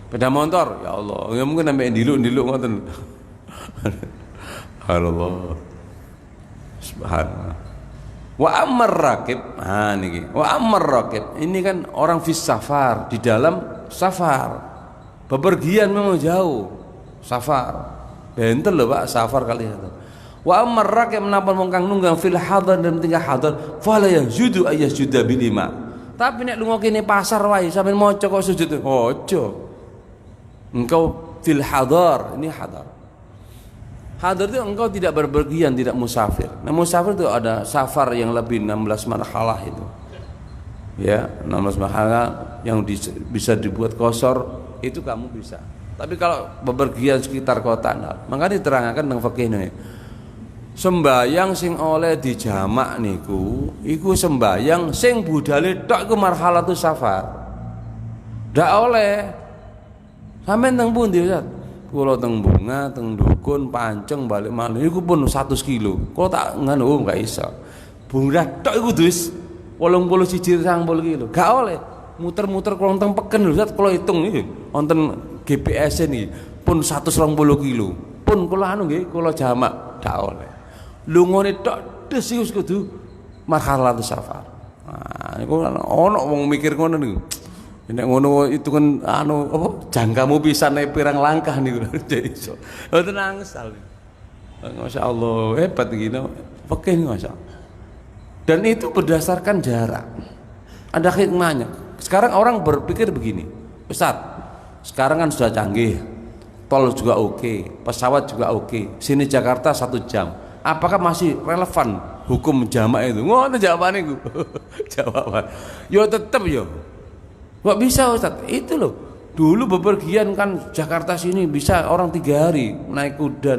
sepeda motor ya Allah ya mungkin ambek ndiluk-ndiluk ngoten. Allah subhanallah. Wa ammar rakib, niki. Wa ammar rakib, ini kan orang fis safar, di dalam safar. Bepergian memang jauh. Safar. Benten lho Pak, safar kali itu. Wa ammar rakib menapa wong kang nunggang fil hadar dan tinggal hadar, fala yajudu ayyasjuda bil ima. Tapi nek lunga kene pasar wae sampean maca kok sujud. Ojo. Engkau fil hadar, ini hadar. Hadar itu engkau tidak berpergian, tidak musafir. Nah musafir itu ada safar yang lebih 16 marhalah itu. Ya, 16 marhalah yang bisa dibuat kosor itu kamu bisa. Tapi kalau bepergian sekitar kota, nah, maka diterangkan dengan fikih ini. Sembayang sing oleh dijamak niku, iku sembayang sing budale tok iku marhalatu safar. Ndak oleh. Sampeyan teng pundi, Ustaz? Kula teng Bunga, teng Dukun, Panceng, balik malih iku pun 100 kilo. Kula tak nganu gak iso. Bunga tok iku dus 81 90 kilo. Gak oleh. Muter-muter kula teng Peken lho, kula hitung iki. Wonten GPS niki pun 120 kilo. Pun kula anu nggih, kula jamak gak oleh. Lungone tok des iku kudu marhalatus safar. Nah, niku ono wong mikir ngono niku. Nek ngono itu kan anu apa jangkamu bisa naik pirang langkah niku iso. Mboten angsal. Masyaallah hebat gini. Fikih masyaallah. Dan itu berdasarkan jarak. Ada hikmahnya. Sekarang orang berpikir begini, Ustaz, sekarang kan sudah canggih. Tol juga oke, pesawat juga oke. Sini Jakarta 1 jam. Apakah masih relevan hukum jamak itu? Ngono jawabane iku. Jawaban. Yo tetep yo. Gak bisa Ustaz, itu loh. Dulu bepergian kan Jakarta sini bisa orang 3 hari naik kuda.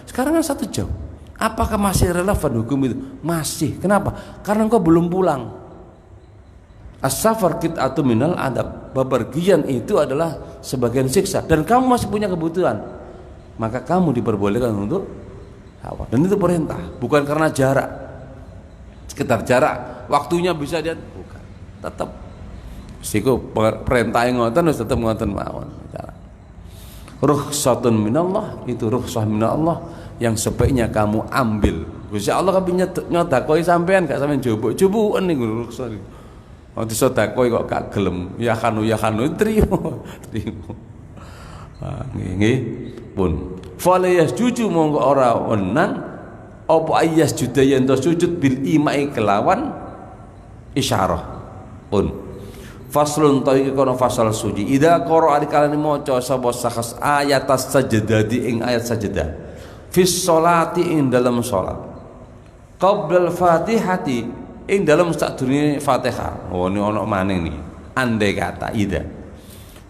Sekarang kan 1 jam. Apakah masih relevan hukum itu? Masih. Kenapa? Karena engkau belum pulang. As-safar qit'atun minal adab. Bepergian itu adalah sebagian siksa dan kamu masih punya kebutuhan. Maka kamu diperbolehkan untuk hawa. Dan itu perintah, bukan karena jarak. Sekitar jarak, waktunya bisa dia bukan. Tetap siku perintah ngoten wis tetep ngoten mawon. Rukhsatun minallah, itu rukhsah minallah yang sebaiknya kamu ambil. Gusti Allah kan nyodakoi sampean gak sampean jobok-jobokan niku rukhsah. Wong disodakoi kok gak gelem, ya kanu trimo. Nggih pun. Fala yasjudu monggo ora wenang apa ayas judayan to sujud bil imai kelawan isyarah pun. Faslun tawi kono fasal suji ida qara alikalane maca sapa sakhas ayat as-sajdati ing ayat sajdah fis sholati ing dalam salat qabla al-fatihati ing dalam sadurunge Fatihah. Oh ini ana maning niki andai kata ida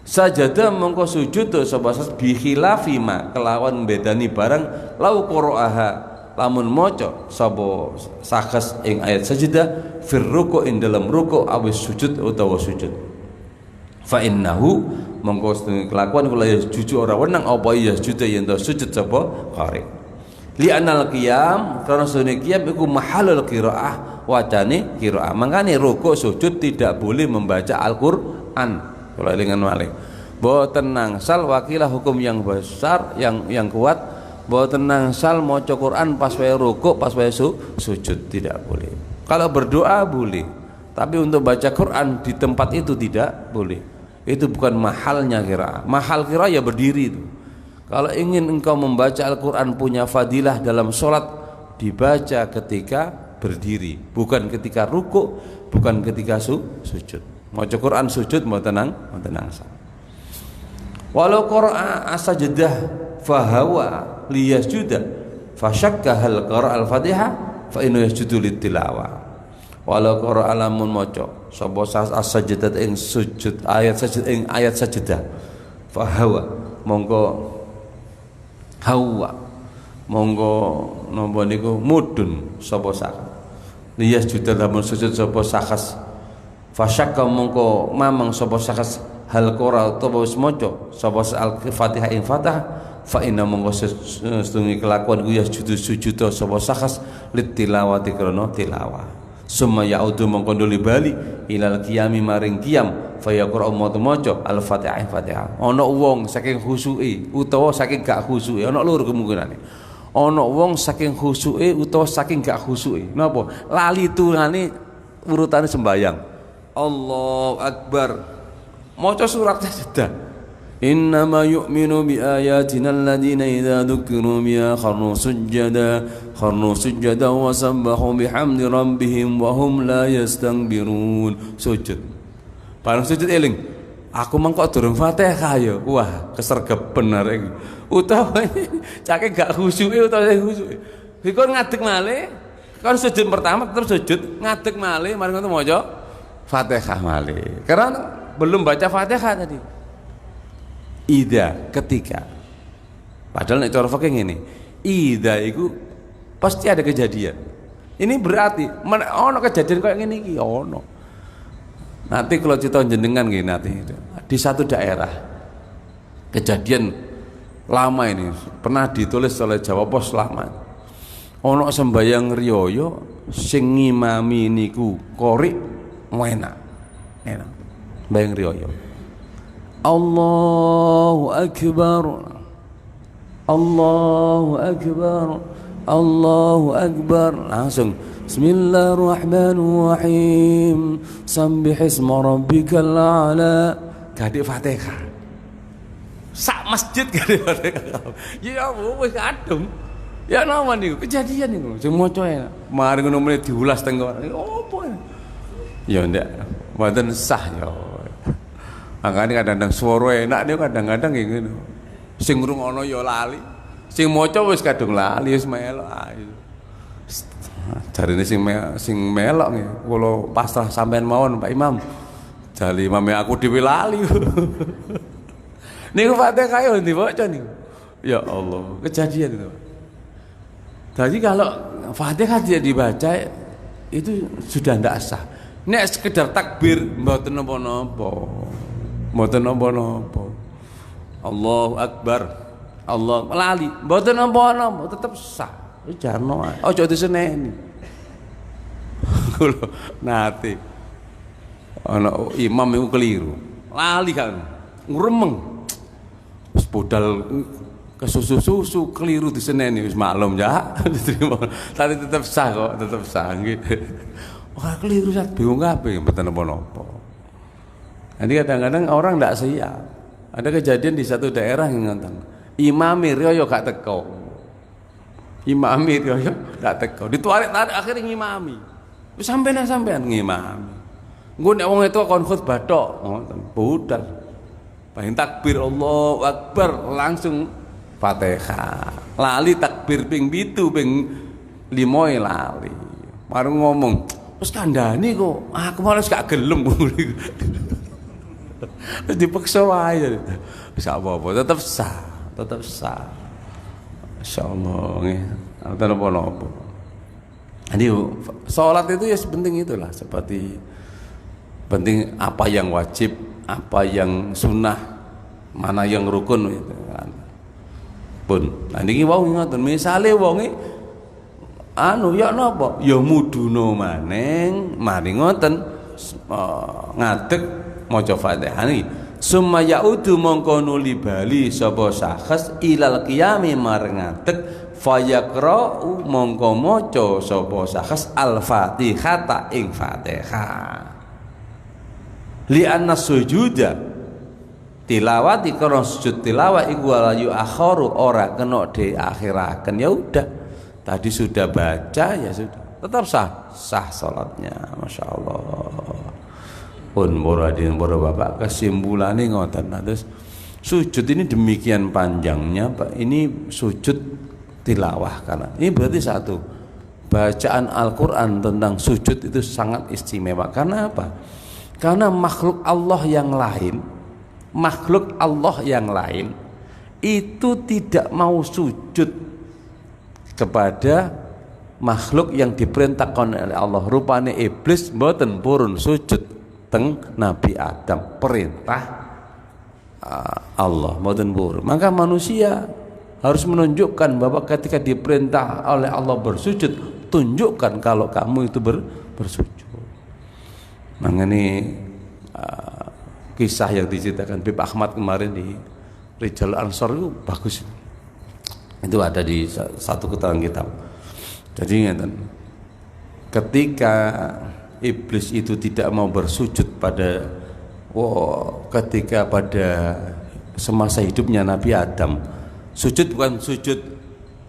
sajada mongko sujud sapa bi khilafi ma kelawan bedani barang lau qira'aha lamun maca sapa sakhas ing ayat sajdah fir ruku' ing dalam ruku' awis sujud utawa sujud. fa innahu mongko sedeng kelakuan kula yasjudu ora wenang apa yasjudu yen to sujud sapa qari li anal qiyam karena sunne qiyam iku mahalul qiraah wacane qiraah mangkane rukuk sujud tidak boleh membaca Al-Qur'an kula elingan malih boten nangsal wakilah hukum yang besar yang kuat boten nangsal maca Quran pas wae rukuk pas wae sujud tidak boleh kalau berdoa boleh tapi untuk baca Quran di tempat itu tidak boleh. Itu bukan mahalnya qiraah. Mahal qiraah ya berdiri itu. Kalau ingin engkau membaca Al-Quran punya fadilah dalam sholat dibaca ketika berdiri, bukan ketika ruku, bukan ketika sujud. Maca Quran sujud mau tenang sah. Walau qara'a as-sajdah fahawa liyasjuda fasyakka hal qara'a al-Fatihah fa inna yasjudu litilawah. Walau qara'a lamun maca sapa as-sajdah ing sujud ayat sajdah fahawa monggo hawa monggo napa niku mudun sapa sakas liyasjuda lamun sujud sapa sakas fasyakka mongko mamang sapa sakas hal qara utawa wis maca sapa al-Fatihah ing Fatihah fa inna mongko sedungi kelakuan ku yasjudu sujud sapa sakas litilawati krana tilawah summa ya'udu mongko nuli bali ilal qiyami maring qiyam fa yaqra'u maca al-Fatihah Fatihah ana wong saking khusyuke utawa saking gak khusyuke ana loro kemungkinane ana wong saking khusyuke utawa saking gak khusyuke napa lali turane urutane sembayang Allahu Akbar maca surat sajdah innama yu'minu bi ayatina alladziina idza dzukiru biha kharru sujada wa sabbahu bihamdi rabbihim wa hum la yastanbirun sujud bareng sujud eling aku mangko durung Fatihah ya wah kesergep bener iki utawa cake gak khusyuke utawa khusyuke dikon ngadeg malih kon sujud pertama terus sujud ngadeg malih mari ngono maca Fatihah malih karena belum baca Fatihah tadi ida ketika padahal nek cara fikih ngene ida iku pasti ada kejadian ini berarti ono kejadian kayak ngene iki ono nanti kalau cerita jenengan nggih nanti di satu daerah kejadian lama ini pernah ditulis oleh Jawa Pos lama ono sembayang riyaya sing ngimami niku qori enak sembayang riyaya Allahu Akbar Allahu Akbar Allahu Akbar langsung Bismillahirrahmanirrahim Sabbihisma rabbikal a'la gade Fatihah sak masjid gade Fatihah ya wis kadung ya nama niku kejadian niku sing maca enak mari ngono meneh diulas teng opo ya ndak mboten sah ya makanya kadang-kadang suara enak dia kadang-kadang kayak gini sing ngrungokno ya lali sing maca wis kadung lali wis melok ae jarine sing melok nggih kula pasrah sampean mawon Pak Imam jali imame aku dhewe lali niku Fatihah yo diwaca niku ya Allah kejadian itu jadi kalau Fatihah tidak dibaca itu sudah ndak sah nek sekedar takbir mboten napa-napa mboten napa-napa Allahu Akbar Allah lali mboten napa-napa tetep sah jarno aja diseneni kula nate ana imam iku keliru lali kan ngremeng wis bodal kesusu-susu keliru diseneni wis maklum ya diterima tapi tetep sah kok tetep sah nggih ora keliru sak bingung kabeh mboten napa-napa. Nanti kadang-kadang orang tidak siap. Ada kejadian di satu daerah yang ngantang imami riyo gak teko. Imami riyo gak teko. Ditarik-tarik akhirnya ngimami. Wis sampean ngimami. Engko nek wong itu kon khutbah tok, ngoten. Budal. Bahin takbir Allahu Akbar langsung Fatihah. Lali takbir ping 7 ping 5 lali. Baru ngomong, "Wis kandhani kok. Aku malah gak gelem." Dipaksa wae. Wis apa-apa tetep sah. Insyaallah nggih. Enten apa-apa. Jadi salat itu ya sepenting itulah seperti penting apa yang wajib, apa yang sunnah, mana yang rukun itu kan. Pun. Nah niki wau ngoten, misale wonge ya napa? Ya muduna maning mari ngoten ngadeg maca Fatihah niki. Summa yaudu mongko nuli bali sapa sakhs ilal qiyami marang ngadeg fayaqra'u mongko maca sapa sakhs al-Fatihata ing Fatihah. Li anna sujuda tilawati kana sujud tilawah iku la yu akharu ora kena diakhiraken. Ya udah, tadi sudah baca ya sudah, tetap sah salatnya. Masya Allah. Pun muradin para bapak, kesimpulannya ngoten. Terus sujud ini demikian panjangnya Pak, ini sujud tilawah. Karena ini berarti satu, bacaan Al-Quran tentang sujud itu sangat istimewa. Karena apa? Karena makhluk Allah yang lain itu tidak mau sujud kepada makhluk yang diperintahkan oleh Allah. Rupanya iblis mboten purun sujud teng Nabi Adam, perintah Allah mboten purun. Maka manusia harus menunjukkan bahwa ketika diperintah oleh Allah bersujud, tunjukkan kalau kamu itu bersujud. Mengenai kisah yang diceritakan Bib Ahmad kemarin di Rijal Ansor itu bagus. Itu ada di satu keterangan kitab. Jadi ketika iblis itu tidak mau bersujud ketika pada semasa hidupnya Nabi Adam, sujud bukan sujud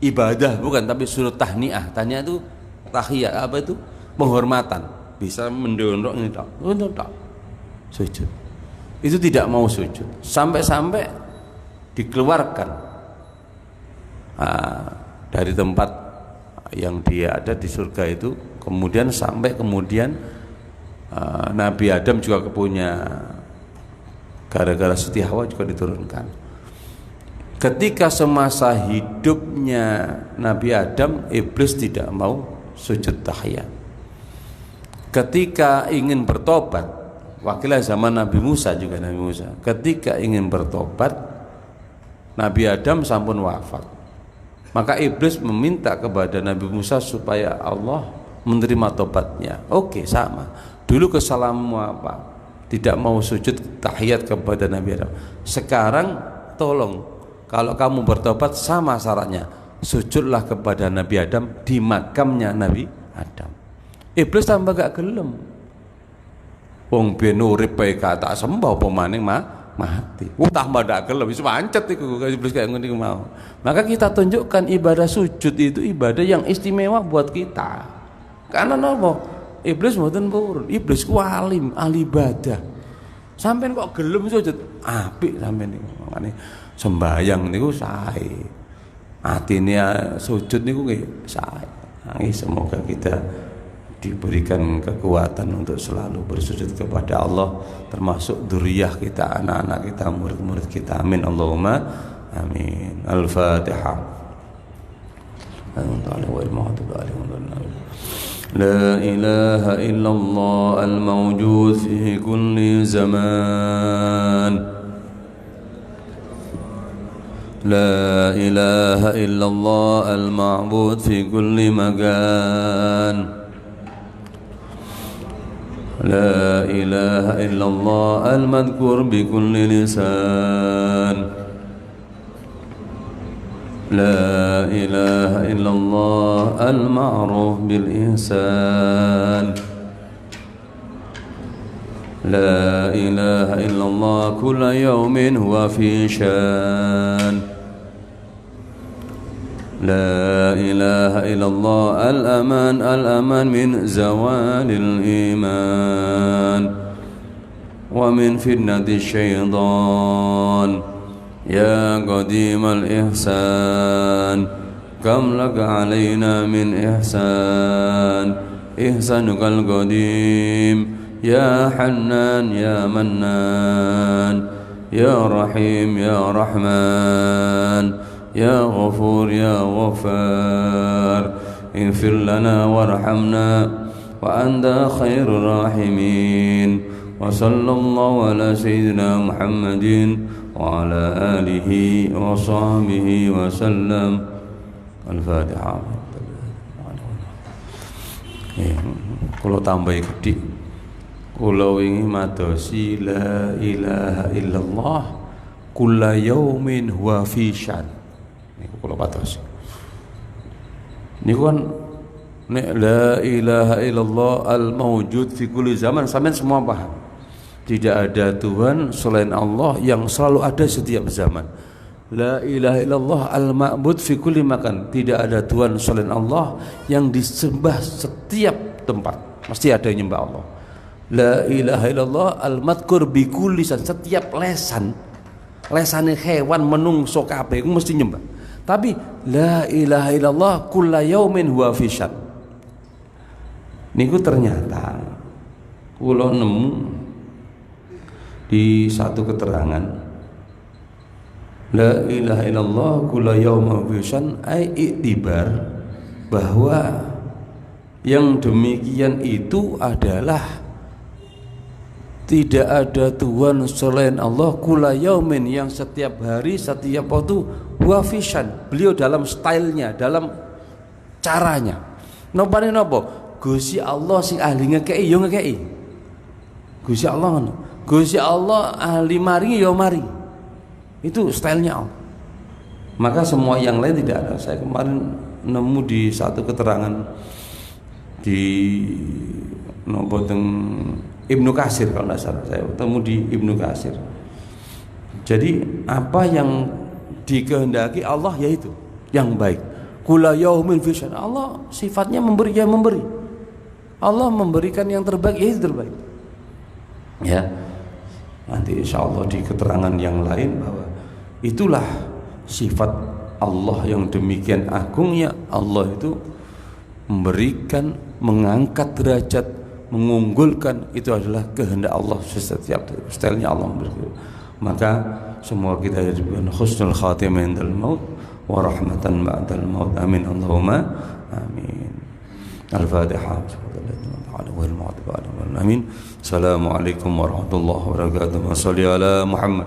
ibadah, bukan, tapi sujud tahniah. Tahniah itu tahiyat, apa itu? Penghormatan. Bisa mendorong ini tak sujud. Itu tidak mau sujud sampai dikeluarkan dari tempat yang dia ada di surga itu. Kemudian Nabi Adam juga punya, gara-gara Siti Hawa juga diturunkan. Ketika semasa hidupnya Nabi Adam, iblis tidak mau sujud tahiyat. Ketika ingin bertobat, wakilnya zaman Nabi Musa juga, ketika ingin bertobat, Nabi Adam sampun wafat. Maka iblis meminta kepada Nabi Musa supaya Allah menerima tobatnya. Oke, sama. Dulu kesalahanmu apa? Tidak mau sujud tahiyat kepada Nabi Adam. Sekarang tolong, kalau kamu bertobat sama syaratnya, sujudlah kepada Nabi Adam di makamnya Nabi Adam. Iblis tambah gak gelem. Wong ben urip bae tak sembah apa maning mati. Tambah gak gelem, wis pancet iku iblis kayak ngono mau. Maka kita tunjukkan ibadah sujud itu ibadah yang istimewa buat kita. Karena napa? Iblis mboten purun. Iblis ku alim, ahli ibadah. Sampeyan kok gelem sujud? Apik sampeyan niku. Makane sembayang niku sae. Atine sujud niku nggih sae. Semoga kita diberikan kekuatan untuk selalu bersujud kepada Allah, termasuk dzurriyyah kita, anak-anak kita, murid-murid kita. Amin Allahumma amin. Al-Fatihah. La ilaha illallah al-mawjud fi kulli zaman. La ilaha illallah al-ma'bud fi kulli makan. لا إله إلا الله المذكور بكل لسان. لا إله إلا الله المعروف بالإحسان. لا إله إلا الله كل يوم هو في شان. لا إله إلا الله الأمان الأمان من زوال الإيمان ومن فتنة الشيطان. يا قديم الإحسان كم لك علينا من إحسان. إحسانك القديم يا حنان يا منان يا رحيم يا رحمن يا غفور يا غفار. اغفر لنا وارحمنا وأنت خير الراحمين. wa sallallahu ala sayyidina Muhammadin wa ala alihi wa sahbihi wa sallam. Al-Fatihah. Kalau tambah gede, kalau ingin madosi la ilaha illallah kulla yaumin huwa fi syan. Niku kula pados. Niku kan nek la ilaha illallah al mawjud fi kulli zaman, sampean semua paham. Tidak ada Tuhan selain Allah yang selalu ada setiap zaman. La ilaha illallah al ma'bud fi kulli makan. Tidak ada Tuhan selain Allah yang disembah setiap tempat. Mesti ada yang nyembah Allah. La ilaha illallah al madkur bi kulli lisan. Setiap lesane hewan menungso kabeh ku mesti nyembah. Tapi la ilaha illallah kulla yaumin huwa fi syan. Niku ternyata kula nemu di satu keterangan la ilaha illallah kulla yaumin huwa fi syan ai iktibar bahwa yang demikian itu adalah tidak ada Tuhan selain Allah kula yaumin, yang setiap hari setiap waktu wafishan. Beliau dalam stylenya, dalam caranya. Nopane nopo? Gusti Allah sing ahli ngekei yo ngekei. Gusti Allah ngono. Gusti Allah ahli maringi yo mari. Itu stylenya Allah. Maka semua yang lain tidak ada. Saya kemarin nemu di satu keterangan di nopo teng Ibnu Katsir, kalau tidak salah saya ketemu di Ibnu Katsir. Jadi apa yang dikehendaki Allah yaitu yang baik. Kula yaumin fi syan. Allah sifatnya memberi, ya memberi. Allah memberikan yang terbaik, yaitu terbaik. Ya. Nanti insyaallah di keterangan yang lain bahwa itulah sifat Allah yang demikian agungnya. Allah itu memberikan, mengangkat derajat, mengunggulkan, itu adalah kehendak Allah. Setiap stylenya Allah memberikan. Maka semua kita diberikan husnul khatimah indal maut wa rahmatan ba'dal maut. Amin Allahumma amin. Al-Fatihah. Amin. Assalamualaikum warahmatullahi wabarakatuh. Wassalli ala Muhammad.